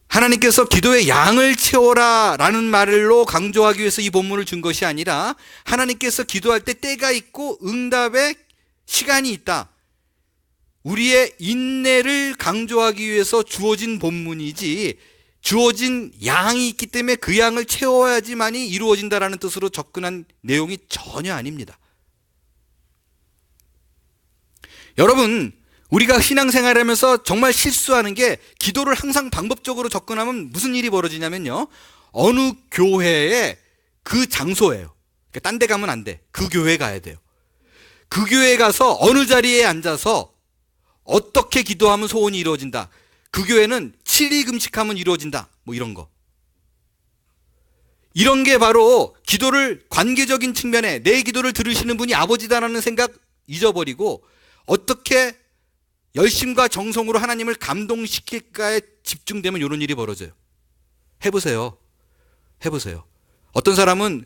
하나님께서 기도의 양을 채워라 라는 말로 강조하기 위해서 이 본문을 준 것이 아니라, 하나님께서 기도할 때 때가 있고 응답의 시간이 있다, 우리의 인내를 강조하기 위해서 주어진 본문이지, 주어진 양이 있기 때문에 그 양을 채워야지만이 이루어진다라는 뜻으로 접근한 내용이 전혀 아닙니다. 여러분, 우리가 신앙생활하면서 정말 실수하는 게, 기도를 항상 방법적으로 접근하면 무슨 일이 벌어지냐면요, 어느 교회에 그 장소예요. 그러니까 딴 데 가면 안 돼. 그 교회 가야 돼요. 그 교회에 가서 어느 자리에 앉아서 어떻게 기도하면 소원이 이루어진다, 그 교회는 7일 금식하면 이루어진다, 뭐 이런 거. 이런 게 바로 기도를 관계적인 측면에 내 기도를 들으시는 분이 아버지다라는 생각 잊어버리고, 어떻게 열심과 정성으로 하나님을 감동시킬까에 집중되면 이런 일이 벌어져요. 해보세요. 해보세요. 어떤 사람은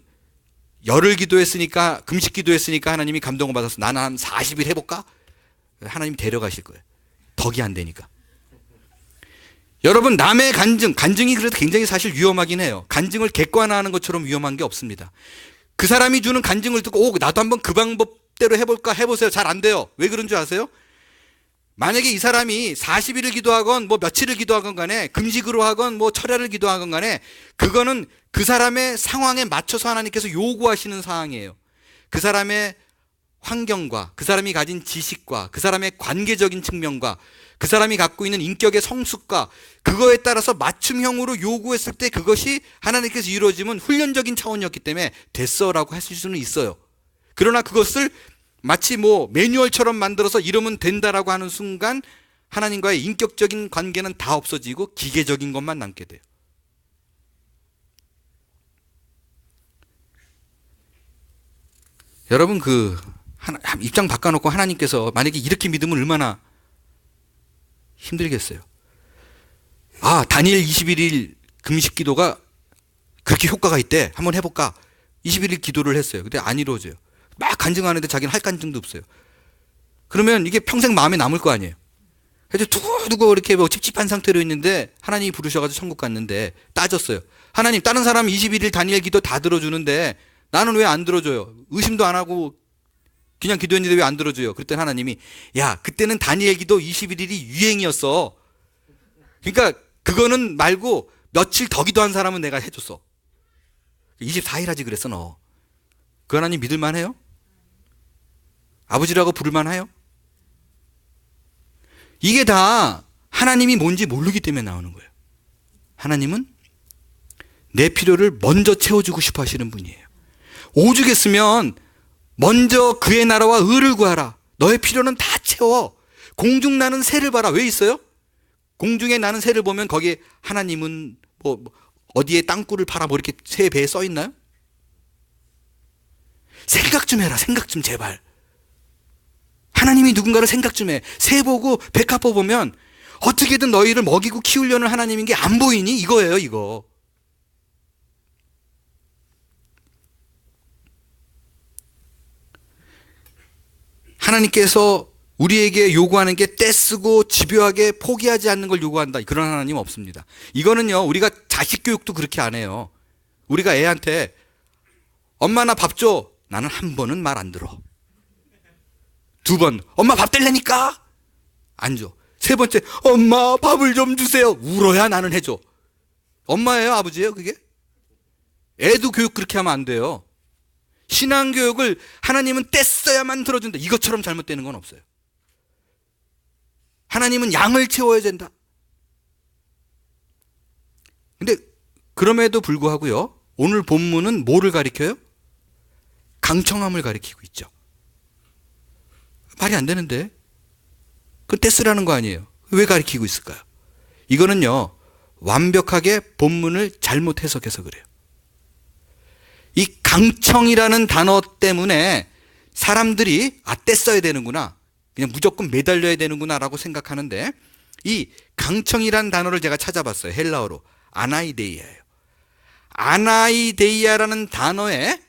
열흘 기도했으니까, 금식 기도했으니까 하나님이 감동을 받아서 나는 한 40일 해볼까? 하나님 데려가실 거예요. 덕이 안 되니까. 여러분, 남의 간증이 그래도 굉장히 사실 위험하긴 해요. 간증을 객관화하는 것처럼 위험한 게 없습니다. 그 사람이 주는 간증을 듣고, 나도 한번 그 방법대로 해볼까? 해보세요. 잘 안 돼요. 왜 그런 줄 아세요? 만약에 이 사람이 40일을 기도하건 뭐 며칠을 기도하건 간에, 금식으로 하건 뭐 철야를 기도하건 간에, 그거는 그 사람의 상황에 맞춰서 하나님께서 요구하시는 사항이에요. 그 사람의 환경과, 그 사람이 가진 지식과, 그 사람의 관계적인 측면과, 그 사람이 갖고 있는 인격의 성숙과, 그거에 따라서 맞춤형으로 요구했을 때 그것이 하나님께서 이루어지면 훈련적인 차원이었기 때문에 됐어라고 하실 수는 있어요. 그러나 그것을 마치 뭐 매뉴얼처럼 만들어서 이러면 된다라고 하는 순간, 하나님과의 인격적인 관계는 다 없어지고 기계적인 것만 남게 돼요. 여러분, 입장 바꿔놓고 하나님께서 만약에 이렇게 믿으면 얼마나 힘들겠어요. 아, 다니엘 21일 금식 기도가 그렇게 효과가 있대. 한번 해볼까? 21일 기도를 했어요. 근데 안 이루어져요. 막 간증하는데 자기는 할 간증도 없어요. 그러면 이게 평생 마음에 남을 거 아니에요. 그래서 두고두고 이렇게 뭐 찝찝한 상태로 있는데 하나님이 부르셔가지고 천국 갔는데 따졌어요. 하나님, 다른 사람 21일 다니엘 기도 다 들어주는데 나는 왜 안 들어줘요? 의심도 안 하고 그냥 기도했는데 왜 안 들어줘요? 그랬더니 하나님이, 야, 그때는 다니엘 기도 21일이 유행이었어. 그러니까 그거는 말고 며칠 더 기도한 사람은 내가 해줬어. 24일 하지 그랬어 너. 그 하나님 믿을만 해요? 아버지라고 부를만 해요? 이게 다 하나님이 뭔지 모르기 때문에 나오는 거예요. 하나님은 내 필요를 먼저 채워주고 싶어 하시는 분이에요. 오죽했으면 먼저 그의 나라와 의를 구하라. 너의 필요는 다 채워. 공중 나는 새를 봐라. 왜 있어요? 공중에 나는 새를 보면 거기에 하나님은 뭐 어디에 땅굴을 팔아 뭐 이렇게 새 배에 써 있나요? 생각 좀 해라. 생각 좀 제발. 하나님이 누군가를 생각 좀 해. 새 보고 백합보 보면 어떻게든 너희를 먹이고 키우려는 하나님인 게 안 보이니? 이거예요, 이거. 하나님께서 우리에게 요구하는 게 떼쓰고 집요하게 포기하지 않는 걸 요구한다. 그런 하나님 없습니다. 이거는요, 우리가 자식 교육도 그렇게 안 해요. 우리가 애한테 엄마 나 밥 줘. 나는 한 번은 말 안 들어. 두 번, 엄마 밥 뗄래니까? 안 줘. 세 번째, 엄마 밥을 좀 주세요. 울어야 나는 해줘. 엄마예요, 아버지예요, 그게? 애도 교육 그렇게 하면 안 돼요. 신앙교육을 하나님은 떼써야만 들어준다. 이것처럼 잘못되는 건 없어요. 하나님은 양을 채워야 된다. 근데 그럼에도 불구하고요, 오늘 본문은 뭐를 가리켜요? 강청함을 가리키고 있죠. 말이 안 되는데. 그건 떼쓰라는 거 아니에요. 왜 가리키고 있을까요? 이거는요, 완벽하게 본문을 잘못 해석해서 그래요. 이 강청이라는 단어 때문에 사람들이 떼써야 되는구나, 그냥 무조건 매달려야 되는구나 라고 생각하는데, 이 강청이라는 단어를 제가 찾아봤어요. 헬라어로 아나이데이아예요. 아나이데이아라는 단어에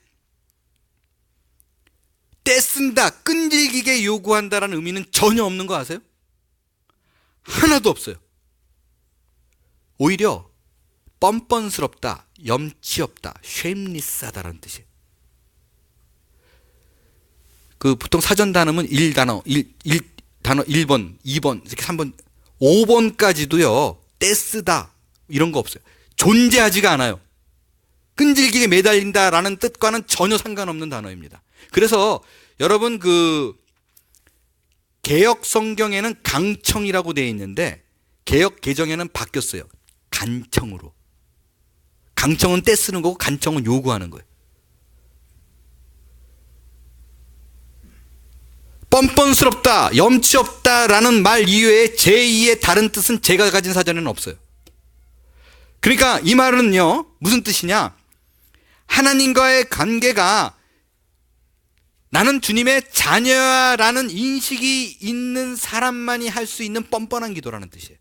떼쓴다, 끈질기게 요구한다라는 의미는 전혀 없는 거 아세요? 하나도 없어요. 오히려 뻔뻔스럽다, 염치 없다, 쉐임리스하다라는 뜻이에요. 그 보통 사전 단어는 1단어, 1단어 1번, 2번, 이렇게 3번, 5번까지도요, 떼쓰다, 이런 거 없어요. 존재하지가 않아요. 끈질기게 매달린다라는 뜻과는 전혀 상관없는 단어입니다. 그래서 여러분 그 개역 성경에는 강청이라고 되어 있는데 개역 개정에는 바뀌었어요. 간청으로. 강청은 떼쓰는 거고 간청은 요구하는 거예요. 뻔뻔스럽다, 염치 없다라는 말 이외에 제2의 다른 뜻은 제가 가진 사전에는 없어요. 그러니까 이 말은요, 무슨 뜻이냐? 하나님과의 관계가 나는 주님의 자녀라는 인식이 있는 사람만이 할 수 있는 뻔뻔한 기도라는 뜻이에요.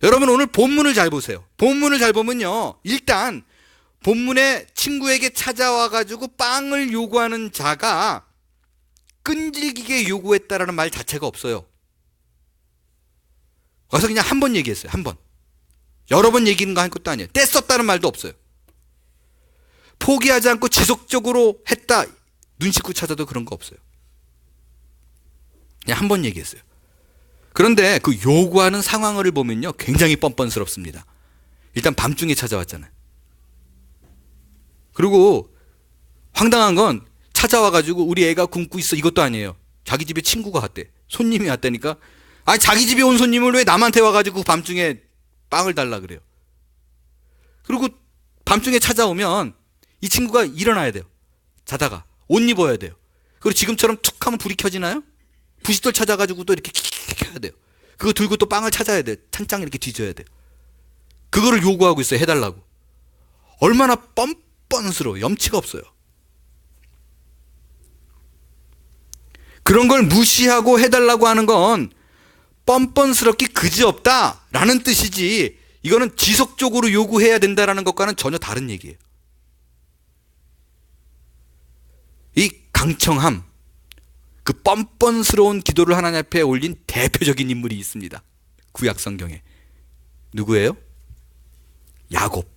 여러분 오늘 본문을 잘 보세요. 본문을 잘 보면요, 일단 본문에 친구에게 찾아와 가지고 빵을 요구하는 자가 끈질기게 요구했다라는 말 자체가 없어요. 와서 그냥 한 번 얘기했어요. 한 번. 여러 번 얘기는 거 한 것도 아니에요. 떼썼다는 말도 없어요. 포기하지 않고 지속적으로 했다, 눈 씻고 찾아도 그런 거 없어요. 그냥 한 번 얘기했어요. 그런데 그 요구하는 상황을 보면요, 굉장히 뻔뻔스럽습니다. 일단 밤중에 찾아왔잖아요. 그리고 황당한 건 찾아와가지고 우리 애가 굶고 있어, 이것도 아니에요. 자기 집에 친구가 왔대. 손님이 왔다니까. 아니, 자기 집에 온 손님을 왜 남한테 와가지고 밤중에 빵을 달라 그래요. 그리고 밤중에 찾아오면 이 친구가 일어나야 돼요. 자다가 옷 입어야 돼요. 그리고 지금처럼 툭 하면 불이 켜지나요? 부싯돌 찾아가지고 또 이렇게 킥킥킥 해야 돼요. 그거 들고 또 빵을 찾아야 돼요. 찬장 이렇게 뒤져야 돼요. 그거를 요구하고 있어요. 해달라고. 얼마나 뻔뻔스러워. 염치가 없어요. 그런 걸 무시하고 해달라고 하는 건 뻔뻔스럽기 그지없다라는 뜻이지, 이거는 지속적으로 요구해야 된다라는 것과는 전혀 다른 얘기예요. 이 강청함, 그 뻔뻔스러운 기도를 하나님 앞에 올린 대표적인 인물이 있습니다. 구약 성경에. 누구예요? 야곱.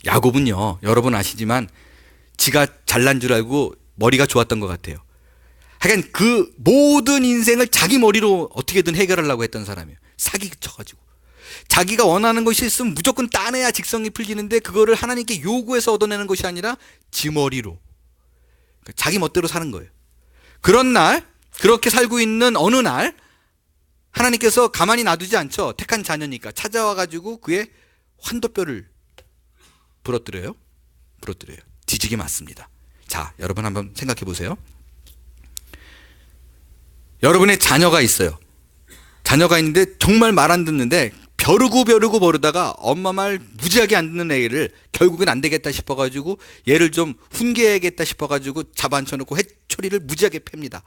야곱은요, 여러분 아시지만 지가 잘난 줄 알고 머리가 좋았던 것 같아요. 하여간 그 모든 인생을 자기 머리로 어떻게든 해결하려고 했던 사람이에요. 사기 쳐가지고. 자기가 원하는 것이 있으면 무조건 따내야 직성이 풀리는데, 그거를 하나님께 요구해서 얻어내는 것이 아니라 지 머리로, 자기 멋대로 사는 거예요. 그런 날, 그렇게 살고 있는 어느 날, 하나님께서 가만히 놔두지 않죠. 택한 자녀니까 찾아와가지고 그의 환도뼈를 부러뜨려요. 뒤지게 맞습니다. 자, 여러분 한번 생각해 보세요. 여러분의 자녀가 있어요. 자녀가 있는데 정말 말 안 듣는데 벼르고 버르다가 엄마 말 무지하게 안 듣는 애를 결국엔 안 되겠다 싶어가지고 얘를 좀 훈계해야겠다 싶어가지고 잡아앉혀놓고 회초리를 무지하게 팹니다.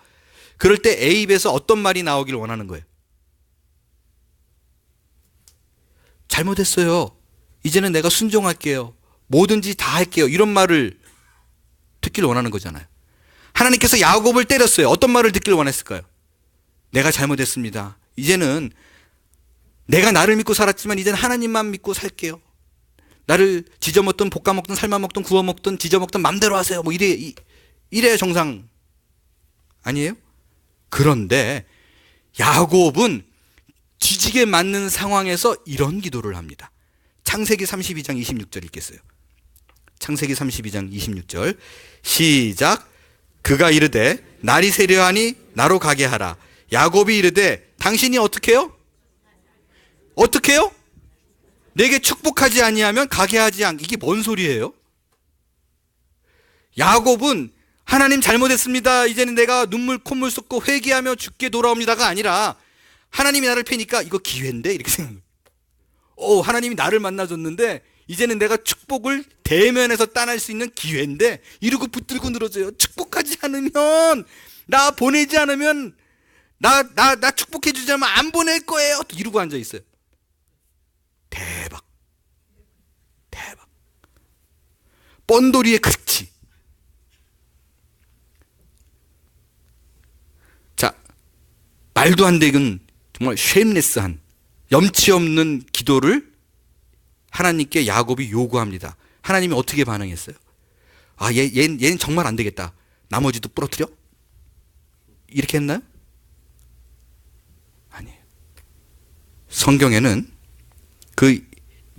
그럴 때 애 입에서 어떤 말이 나오길 원하는 거예요? 잘못했어요. 이제는 내가 순종할게요. 뭐든지 다 할게요. 이런 말을 듣길 원하는 거잖아요. 하나님께서 야곱을 때렸어요. 어떤 말을 듣길 원했을까요? 내가 잘못했습니다. 이제는 내가 나를 믿고 살았지만 이제는 하나님만 믿고 살게요. 나를 지져먹든 볶아먹든 삶아먹든 구워먹든 지져먹든 맘대로 하세요. 뭐 이래야 정상 아니에요? 그런데 야곱은 뒤지게 맞는 상황에서 이런 기도를 합니다. 창세기 32장 26절 읽겠어요. 창세기 32장 26절 시작. 그가 이르되 날이 세려하니 나로 가게 하라. 야곱이 이르되 당신이 어떻게 해요? 내게 축복하지 아니하면 가게 하지 않. 이게 뭔 소리예요? 야곱은 하나님 잘못했습니다. 이제는 내가 눈물 콧물 쏟고 회개하며 죽게 돌아옵니다가 아니라, 하나님이 나를 패니까 이거 기회인데 이렇게 생각해요. 하나님이 나를 만나줬는데 이제는 내가 축복을 대면에서 따낼 수 있는 기회인데, 이러고 붙들고 늘어져요. 축복하지 않으면, 나 보내지 않으면, 나 축복해주지 않으면 안 보낼 거예요. 이러고 앉아있어요. 대박. 뻔돌이의 극치. 자, 말도 안 되는 정말 쉐임레스한, 염치 없는 기도를 하나님께 야곱이 요구합니다. 하나님이 어떻게 반응했어요? 얘는 정말 안 되겠다. 나머지도 부러뜨려? 이렇게 했나요? 아니에요. 성경에는 그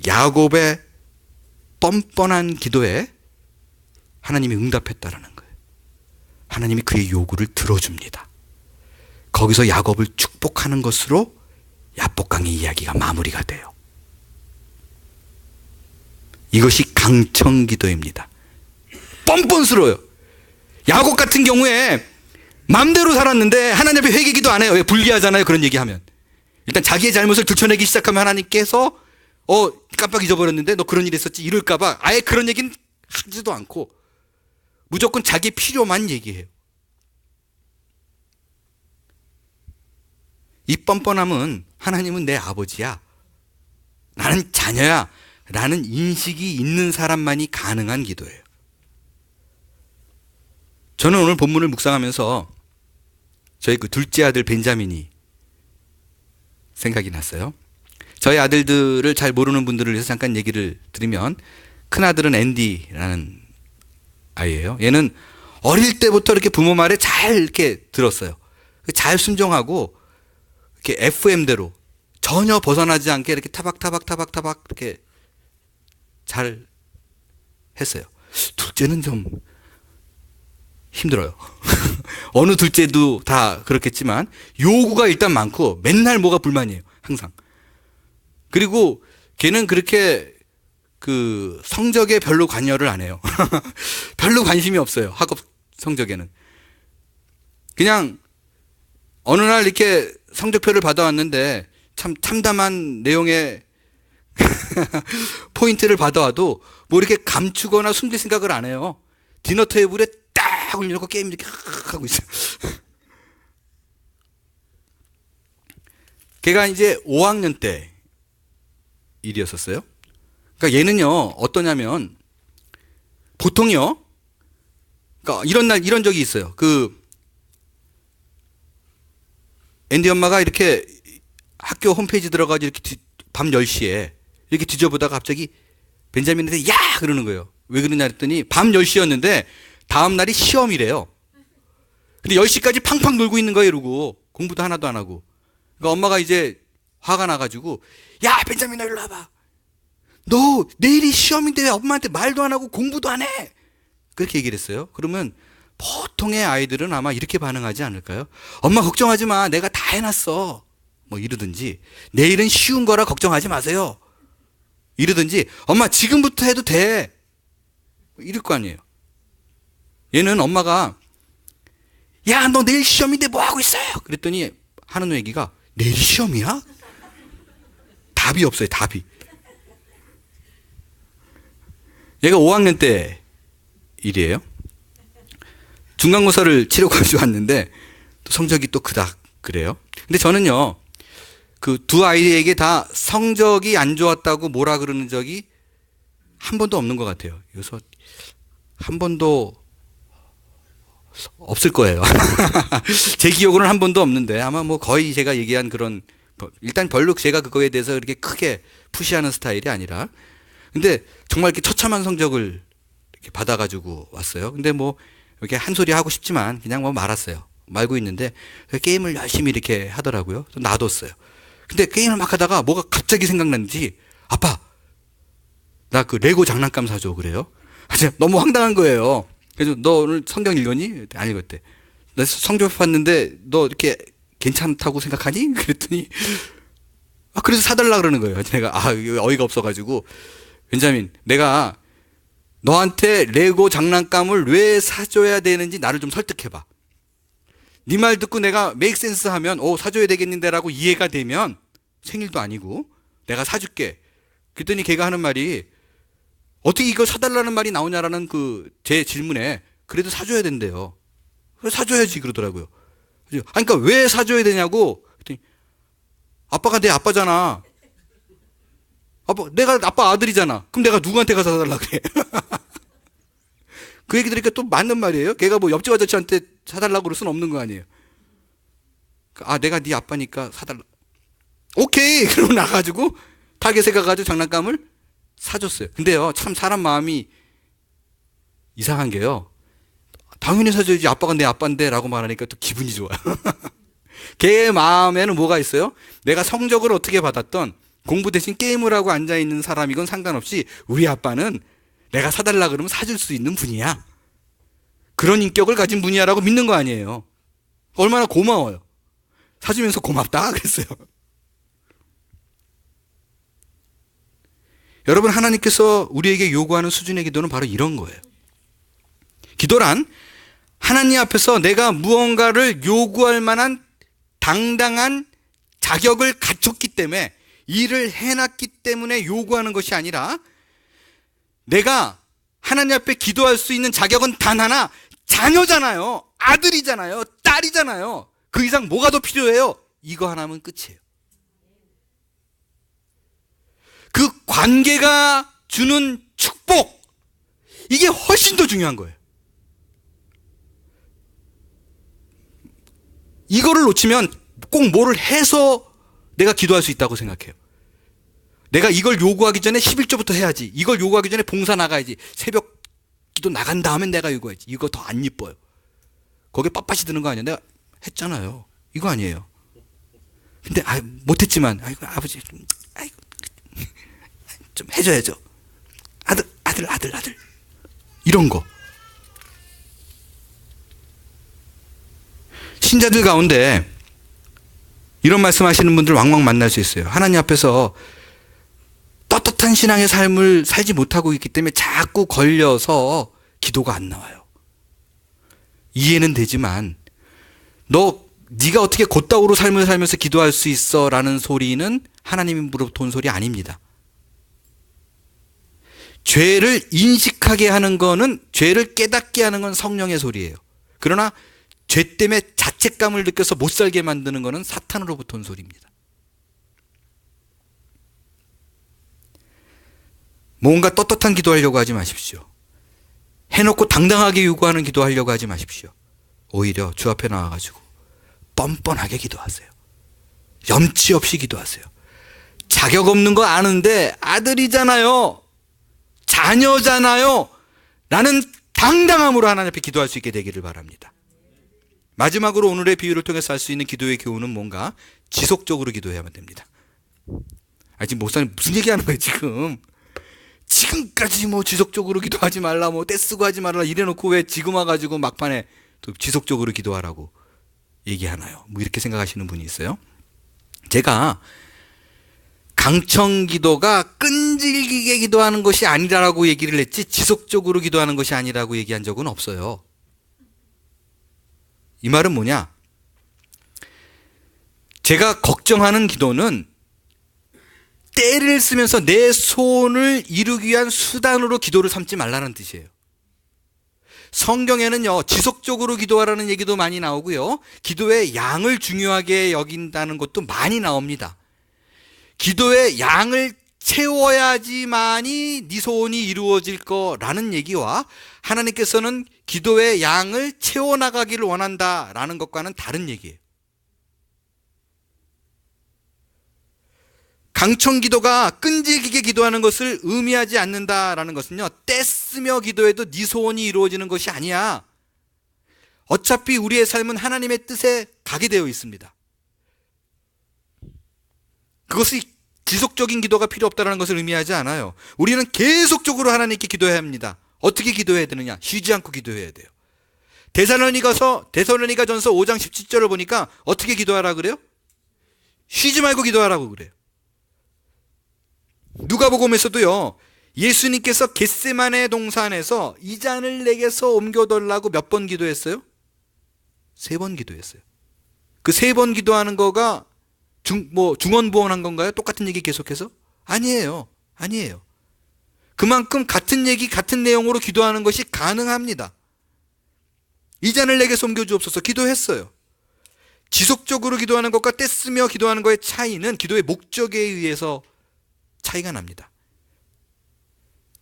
야곱의 뻔뻔한 기도에 하나님이 응답했다라는 거예요. 하나님이 그의 요구를 들어줍니다. 거기서 야곱을 축복하는 것으로 야복강의 이야기가 마무리가 돼요. 이것이 강청기도입니다. 뻔뻔스러워요. 야곱 같은 경우에 마음대로 살았는데 하나님 앞에 회개기도 안 해요. 왜? 불리하잖아요. 그런 얘기하면. 일단 자기의 잘못을 들춰내기 시작하면 하나님께서 깜빡 잊어버렸는데 너 그런 일 했었지 이럴까봐 아예 그런 얘기는 하지도 않고 무조건 자기 필요만 얘기해요. 이 뻔뻔함은 하나님은 내 아버지야, 나는 자녀야 라는 인식이 있는 사람만이 가능한 기도예요. 저는 오늘 본문을 묵상하면서 저희 그 둘째 아들 벤자민이 생각이 났어요. 저희 아들들을 잘 모르는 분들을 위해서 잠깐 얘기를 드리면, 큰아들은 앤디라는 아이예요. 얘는 어릴 때부터 이렇게 부모 말에 잘 이렇게 들었어요. 잘 순종하고 이렇게 FM대로 전혀 벗어나지 않게 이렇게 타박타박 이렇게 잘 했어요. 둘째는 좀 힘들어요. 어느 둘째도 다 그렇겠지만 요구가 일단 많고 맨날 뭐가 불만이에요. 항상. 그리고 걔는 그렇게 그 성적에 별로 관여를 안 해요. 별로 관심이 없어요. 학업 성적에는. 그냥 어느 날 이렇게 성적표를 받아왔는데 참 참담한 내용의 포인트를 받아와도 뭐 이렇게 감추거나 숨길 생각을 안 해요. 디너 테이블에 딱 올려놓고 게임 이렇게 하고 있어요. 걔가 이제 5학년 때 일이었었어요. 그러니까 얘는요, 어떠냐면, 보통요, 그러니까 이런 적이 있어요. 앤디 엄마가 이렇게 학교 홈페이지 들어가서 이렇게 밤 10시에 이렇게 뒤져보다가 갑자기 벤자민한테 야! 그러는 거예요. 왜 그러냐 했더니 밤 10시였는데 다음날이 시험이래요. 근데 10시까지 팡팡 놀고 있는 거예요, 이러고. 공부도 하나도 안 하고. 그러니까 엄마가 이제 화가 나가지고, 야, 벤자민아, 일로 와봐. 너 내일이 시험인데 왜 엄마한테 말도 안 하고 공부도 안 해? 그렇게 얘기를 했어요. 그러면 보통의 아이들은 아마 이렇게 반응하지 않을까요? 엄마 걱정하지 마. 내가 다 해놨어. 뭐 이러든지, 내일은 쉬운 거라 걱정하지 마세요. 이러든지, 엄마 지금부터 해도 돼. 이럴 거 아니에요. 얘는 엄마가, 야, 너 내일 시험인데 뭐 하고 있어요? 그랬더니 하는 얘기가, 내일 시험이야? 답이 없어요, 답이. 얘가 5학년 때 일이에요. 중간고사를 치려고 가지고 왔는데 또 성적이 또 그닥 그래요. 근데 저는요, 그 두 아이에게 다 성적이 안 좋았다고 뭐라 그러는 적이 한 번도 없는 것 같아요. 그래서 한 번도 없을 거예요. 제 기억으로는 한 번도 없는데 아마 뭐 거의 제가 얘기한 그런, 일단 별로 제가 그거에 대해서 그렇게 크게 푸시하는 스타일이 아니라, 근데 정말 이렇게 처참한 성적을 이렇게 받아가지고 왔어요. 근데 뭐 이렇게 한 소리 하고 싶지만 그냥 뭐 말았어요. 말고 있는데 게임을 열심히 이렇게 하더라고요. 놔뒀어요. 근데 게임을 막 하다가 뭐가 갑자기 생각났는지, 아빠, 나 그 레고 장난감 사줘. 그래요. 너무 황당한 거예요. 그래서 너 오늘 성경 읽었니? 안 읽었대. 나 성경 봤는데 너 이렇게 괜찮다고 생각하니? 그랬더니 그래서 사달라 그러는 거예요. 내가 이거 어이가 없어가지고, 벤자민, 내가 너한테 레고 장난감을 왜 사줘야 되는지 나를 좀 설득해봐. 네 말 듣고 내가 메이크 센스 하면 사줘야 되겠는데 라고 이해가 되면 생일도 아니고 내가 사줄게. 그랬더니 걔가 하는 말이, 어떻게 이거 사달라는 말이 나오냐라는 제 질문에, 그래도 사줘야 된대요. 그래서 사줘야지 그러더라고요. 그러니까 왜 사줘야 되냐고. 그랬더니 아빠가 내 아빠잖아. 내가 아빠 아들이잖아. 그럼 내가 누구한테 가서 사달라 그래. 그 얘기 들으니까 또 맞는 말이에요. 걔가 뭐 옆집 아저씨한테 사달라고 그럴 수는 없는 거 아니에요. 내가 네 아빠니까 사달라. 오케이. 그러고 나가지고 타겟에 가가지고 장난감을 사줬어요. 근데요, 참 사람 마음이 이상한 게요, 당연히 사줘야지, 아빠가 내 아빠인데 라고 말하니까 또 기분이 좋아요. 걔 마음에는 뭐가 있어요? 내가 성적을 어떻게 받았던, 공부 대신 게임을 하고 앉아있는 사람이건 상관없이 우리 아빠는 내가 사달라 그러면 사줄 수 있는 분이야. 그런 인격을 가진 분이야라고 믿는 거 아니에요. 얼마나 고마워요. 사주면서 고맙다 그랬어요. 여러분, 하나님께서 우리에게 요구하는 수준의 기도는 바로 이런 거예요. 기도란 하나님 앞에서 내가 무언가를 요구할 만한 당당한 자격을 갖췄기 때문에, 일을 해놨기 때문에 요구하는 것이 아니라, 내가 하나님 앞에 기도할 수 있는 자격은 단 하나, 자녀잖아요. 아들이잖아요. 딸이잖아요. 그 이상 뭐가 더 필요해요? 이거 하나면 끝이에요. 그 관계가 주는 축복, 이게 훨씬 더 중요한 거예요. 이거를 놓치면 꼭 뭐를 해서 내가 기도할 수 있다고 생각해요. 내가 이걸 요구하기 전에 11조부터 해야지, 이걸 요구하기 전에 봉사 나가야지, 새벽 기도 나간 다음에 내가 요구해야지. 이거 더 안 이뻐요. 거기에 빳빳이 드는 거 아니에요. 내가 했잖아요. 이거 아니에요. 근데 못했지만 아버지 좀 해줘야죠. 아들 이런 거. 신자들 가운데 이런 말씀하시는 분들 왕왕 만날 수 있어요. 하나님 앞에서 떳떳한 신앙의 삶을 살지 못하고 있기 때문에 자꾸 걸려서 기도가 안 나와요. 이해는 되지만 네가 어떻게 곧다우로 삶을 살면서 기도할 수 있어 라는 소리는 하나님으로부터 온 소리 아닙니다. 죄를 인식하게 하는 거는, 죄를 깨닫게 하는 건 성령의 소리예요. 그러나 죄 때문에 자책감을 느껴서 못 살게 만드는 거는 사탄으로부터 온 소리입니다. 뭔가 떳떳한 기도하려고 하지 마십시오. 해놓고 당당하게 요구하는 기도하려고 하지 마십시오. 오히려 주 앞에 나와가지고 뻔뻔하게 기도하세요. 염치 없이 기도하세요. 자격 없는 거 아는데 아들이잖아요, 자녀잖아요 라는 당당함으로 하나님 앞에 기도할 수 있게 되기를 바랍니다. 마지막으로 오늘의 비유를 통해서 할 수 있는 기도의 교훈은 뭔가? 지속적으로 기도해야만 됩니다. 지금 목사님 무슨 얘기하는 거예요 지금? 지금까지 뭐 지속적으로 기도하지 말라, 뭐 떼쓰고 하지 말라 이래놓고 왜 지금 와가지고 막판에 또 지속적으로 기도하라고 얘기하나요? 뭐 이렇게 생각하시는 분이 있어요. 제가 강청 기도가 끈질기게 기도하는 것이 아니라고 얘기를 했지 지속적으로 기도하는 것이 아니라고 얘기한 적은 없어요. 이 말은 뭐냐? 제가 걱정하는 기도는 때를 쓰면서 내 소원을 이루기 위한 수단으로 기도를 삼지 말라는 뜻이에요. 성경에는요, 지속적으로 기도하라는 얘기도 많이 나오고요, 기도의 양을 중요하게 여긴다는 것도 많이 나옵니다. 기도의 양을 채워야지만이 네 소원이 이루어질 거라는 얘기와 하나님께서는 기도의 양을 채워나가기를 원한다라는 것과는 다른 얘기예요. 강청 기도가 끈질기게 기도하는 것을 의미하지 않는다라는 것은요, 떼쓰며 기도해도 네 소원이 이루어지는 것이 아니야. 어차피 우리의 삶은 하나님의 뜻에 가게 되어 있습니다. 그것이 지속적인 기도가 필요 없다는 것을 의미하지 않아요. 우리는 계속적으로 하나님께 기도해야 합니다. 어떻게 기도해야 되느냐? 쉬지 않고 기도해야 돼요. 데살로니가전서 5장 17절을 보니까 어떻게 기도하라 그래요? 쉬지 말고 기도하라고 그래요. 누가복음에서도요, 예수님께서 겟세마네 동산에서 이 잔을 내게서 옮겨달라고 몇 번 기도했어요? 3번 기도했어요. 그 3번 기도하는 거가 중언부언한 건가요? 똑같은 얘기 계속해서? 아니에요. 그만큼 같은 얘기, 같은 내용으로 기도하는 것이 가능합니다. 이 잔을 내게서 옮겨주옵소서 기도했어요. 지속적으로 기도하는 것과 떼쓰며 기도하는 것의 차이는 기도의 목적에 의해서 차이가 납니다.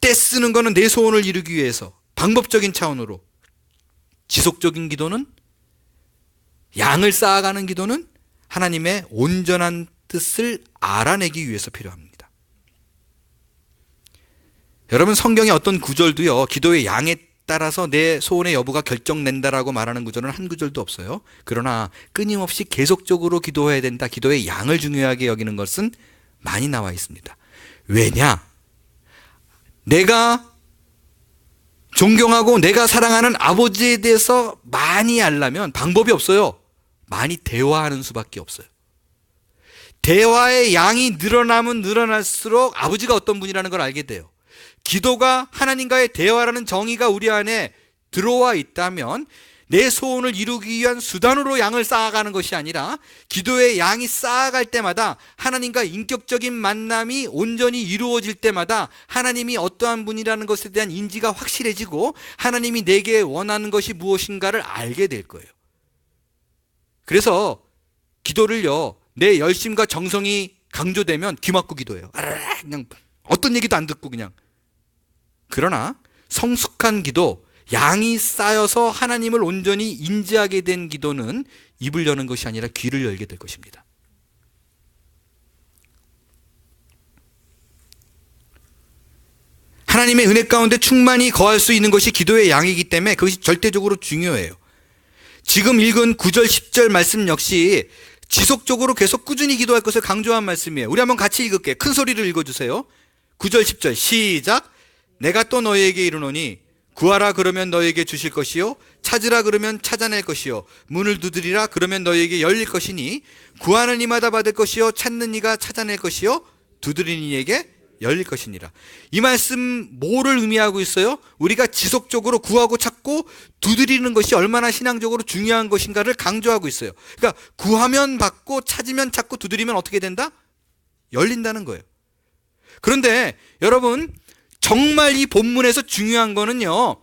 떼쓰는 것은 내 소원을 이루기 위해서 방법적인 차원으로, 지속적인 기도는, 양을 쌓아가는 기도는 하나님의 온전한 뜻을 알아내기 위해서 필요합니다. 여러분, 성경의 어떤 구절도요, 기도의 양에 따라서 내 소원의 여부가 결정된다라고 말하는 구절은 한 구절도 없어요. 그러나 끊임없이 계속적으로 기도해야 된다, 기도의 양을 중요하게 여기는 것은 많이 나와 있습니다. 왜냐? 내가 존경하고 내가 사랑하는 아버지에 대해서 많이 알려면 방법이 없어요. 많이 대화하는 수밖에 없어요. 대화의 양이 늘어나면 늘어날수록 아버지가 어떤 분이라는 걸 알게 돼요. 기도가 하나님과의 대화라는 정의가 우리 안에 들어와 있다면 내 소원을 이루기 위한 수단으로 양을 쌓아가는 것이 아니라 기도의 양이 쌓아갈 때마다 하나님과 인격적인 만남이 온전히 이루어질 때마다 하나님이 어떠한 분이라는 것에 대한 인지가 확실해지고 하나님이 내게 원하는 것이 무엇인가를 알게 될 거예요. 그래서 기도를요, 내 열심과 정성이 강조되면 귀 막고 기도해요. 그냥 어떤 얘기도 안 듣고 그냥. 그러나 성숙한 기도, 양이 쌓여서 하나님을 온전히 인지하게 된 기도는 입을 여는 것이 아니라 귀를 열게 될 것입니다. 하나님의 은혜 가운데 충만히 거할 수 있는 것이 기도의 양이기 때문에 그것이 절대적으로 중요해요. 지금 읽은 9절 10절 말씀 역시 지속적으로 계속 꾸준히 기도할 것을 강조한 말씀이에요. 우리 한번 같이 읽을게요. 큰 소리로 읽어주세요. 9절 10절 시작. 내가 또 너희에게 이르노니 구하라 그러면 너희에게 주실 것이요, 찾으라 그러면 찾아낼 것이요, 문을 두드리라 그러면 너희에게 열릴 것이니 구하는 이마다 받을 것이요, 찾는 이가 찾아낼 것이요, 두드리는 이에게 열릴 것이니라. 이 말씀 뭐를 의미하고 있어요? 우리가 지속적으로 구하고 찾고 두드리는 것이 얼마나 신앙적으로 중요한 것인가를 강조하고 있어요. 그러니까 구하면 받고 찾으면 찾고 두드리면 어떻게 된다? 열린다는 거예요. 그런데 여러분, 정말 이 본문에서 중요한 거는요,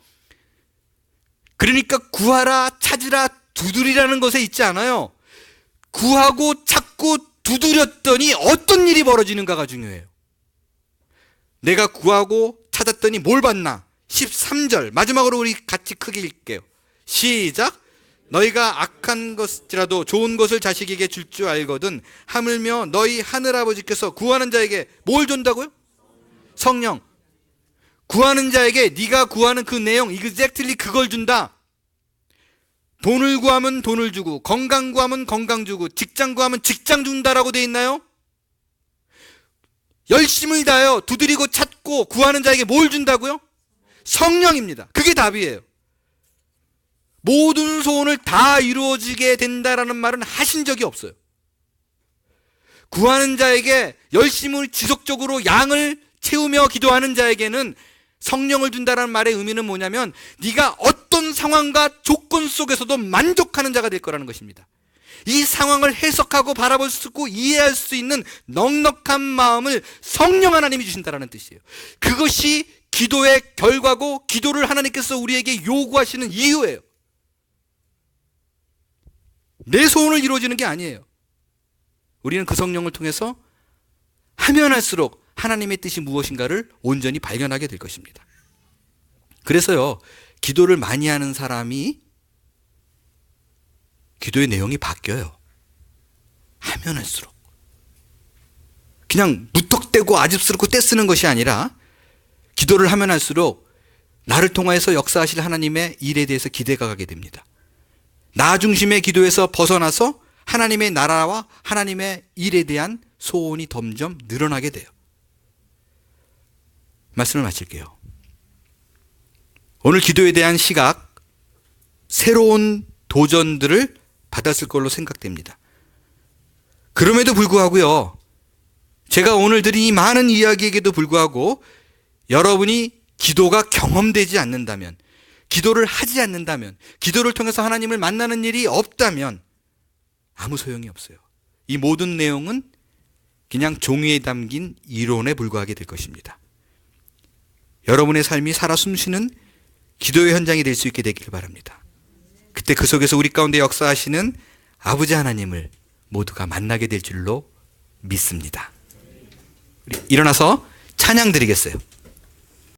그러니까 구하라, 찾으라, 두드리라는 것에 있지 않아요. 구하고 찾고 두드렸더니 어떤 일이 벌어지는가가 중요해요. 내가 구하고 찾았더니 뭘 받나? 13절 마지막으로 우리 같이 크게 읽게요. 시작. 너희가 악한 것이라도 좋은 것을 자식에게 줄 줄 알거든 하물며 너희 하늘아버지께서 구하는 자에게 뭘 준다고요? 성령. 구하는 자에게 네가 구하는 그 내용 exactly 그걸 준다. 돈을 구하면 돈을 주고 건강 구하면 건강 주고 직장 구하면 직장 준다라고 돼 있나요? 열심을 다하여 두드리고 찾고 구하는 자에게 뭘 준다고요? 성령입니다. 그게 답이에요. 모든 소원을 다 이루어지게 된다라는 말은 하신 적이 없어요. 구하는 자에게 열심을 지속적으로 양을 채우며 기도하는 자에게는 성령을 준다라는 말의 의미는 뭐냐면 네가 어떤 상황과 조건 속에서도 만족하는 자가 될 거라는 것입니다. 이 상황을 해석하고 바라볼 수 있고 이해할 수 있는 넉넉한 마음을 성령 하나님이 주신다라는 뜻이에요. 그것이 기도의 결과고 기도를 하나님께서 우리에게 요구하시는 이유예요. 내 소원을 이루어지는 게 아니에요. 우리는 그 성령을 통해서 하면 할수록 하나님의 뜻이 무엇인가를 온전히 발견하게 될 것입니다. 그래서요, 기도를 많이 하는 사람이 기도의 내용이 바뀌어요. 하면 할수록. 그냥 무턱대고 아집스럽고 떼쓰는 것이 아니라 기도를 하면 할수록 나를 통하여서 역사하실 하나님의 일에 대해서 기대가 가게 됩니다. 나 중심의 기도에서 벗어나서 하나님의 나라와 하나님의 일에 대한 소원이 점점 늘어나게 돼요. 말씀을 마칠게요. 오늘 기도에 대한 시각, 새로운 도전들을 받았을 걸로 생각됩니다. 그럼에도 불구하고요, 제가 오늘 드린 이 많은 이야기에게도 불구하고 여러분이 기도가 경험되지 않는다면, 기도를 하지 않는다면, 기도를 통해서 하나님을 만나는 일이 없다면 아무 소용이 없어요. 이 모든 내용은 그냥 종이에 담긴 이론에 불과하게 될 것입니다. 여러분의 삶이 살아 숨쉬는 기도의 현장이 될 수 있게 되기를 바랍니다. 그때 그 속에서 우리 가운데 역사하시는 아버지 하나님을 모두가 만나게 될 줄로 믿습니다. 일어나서 찬양 드리겠어요.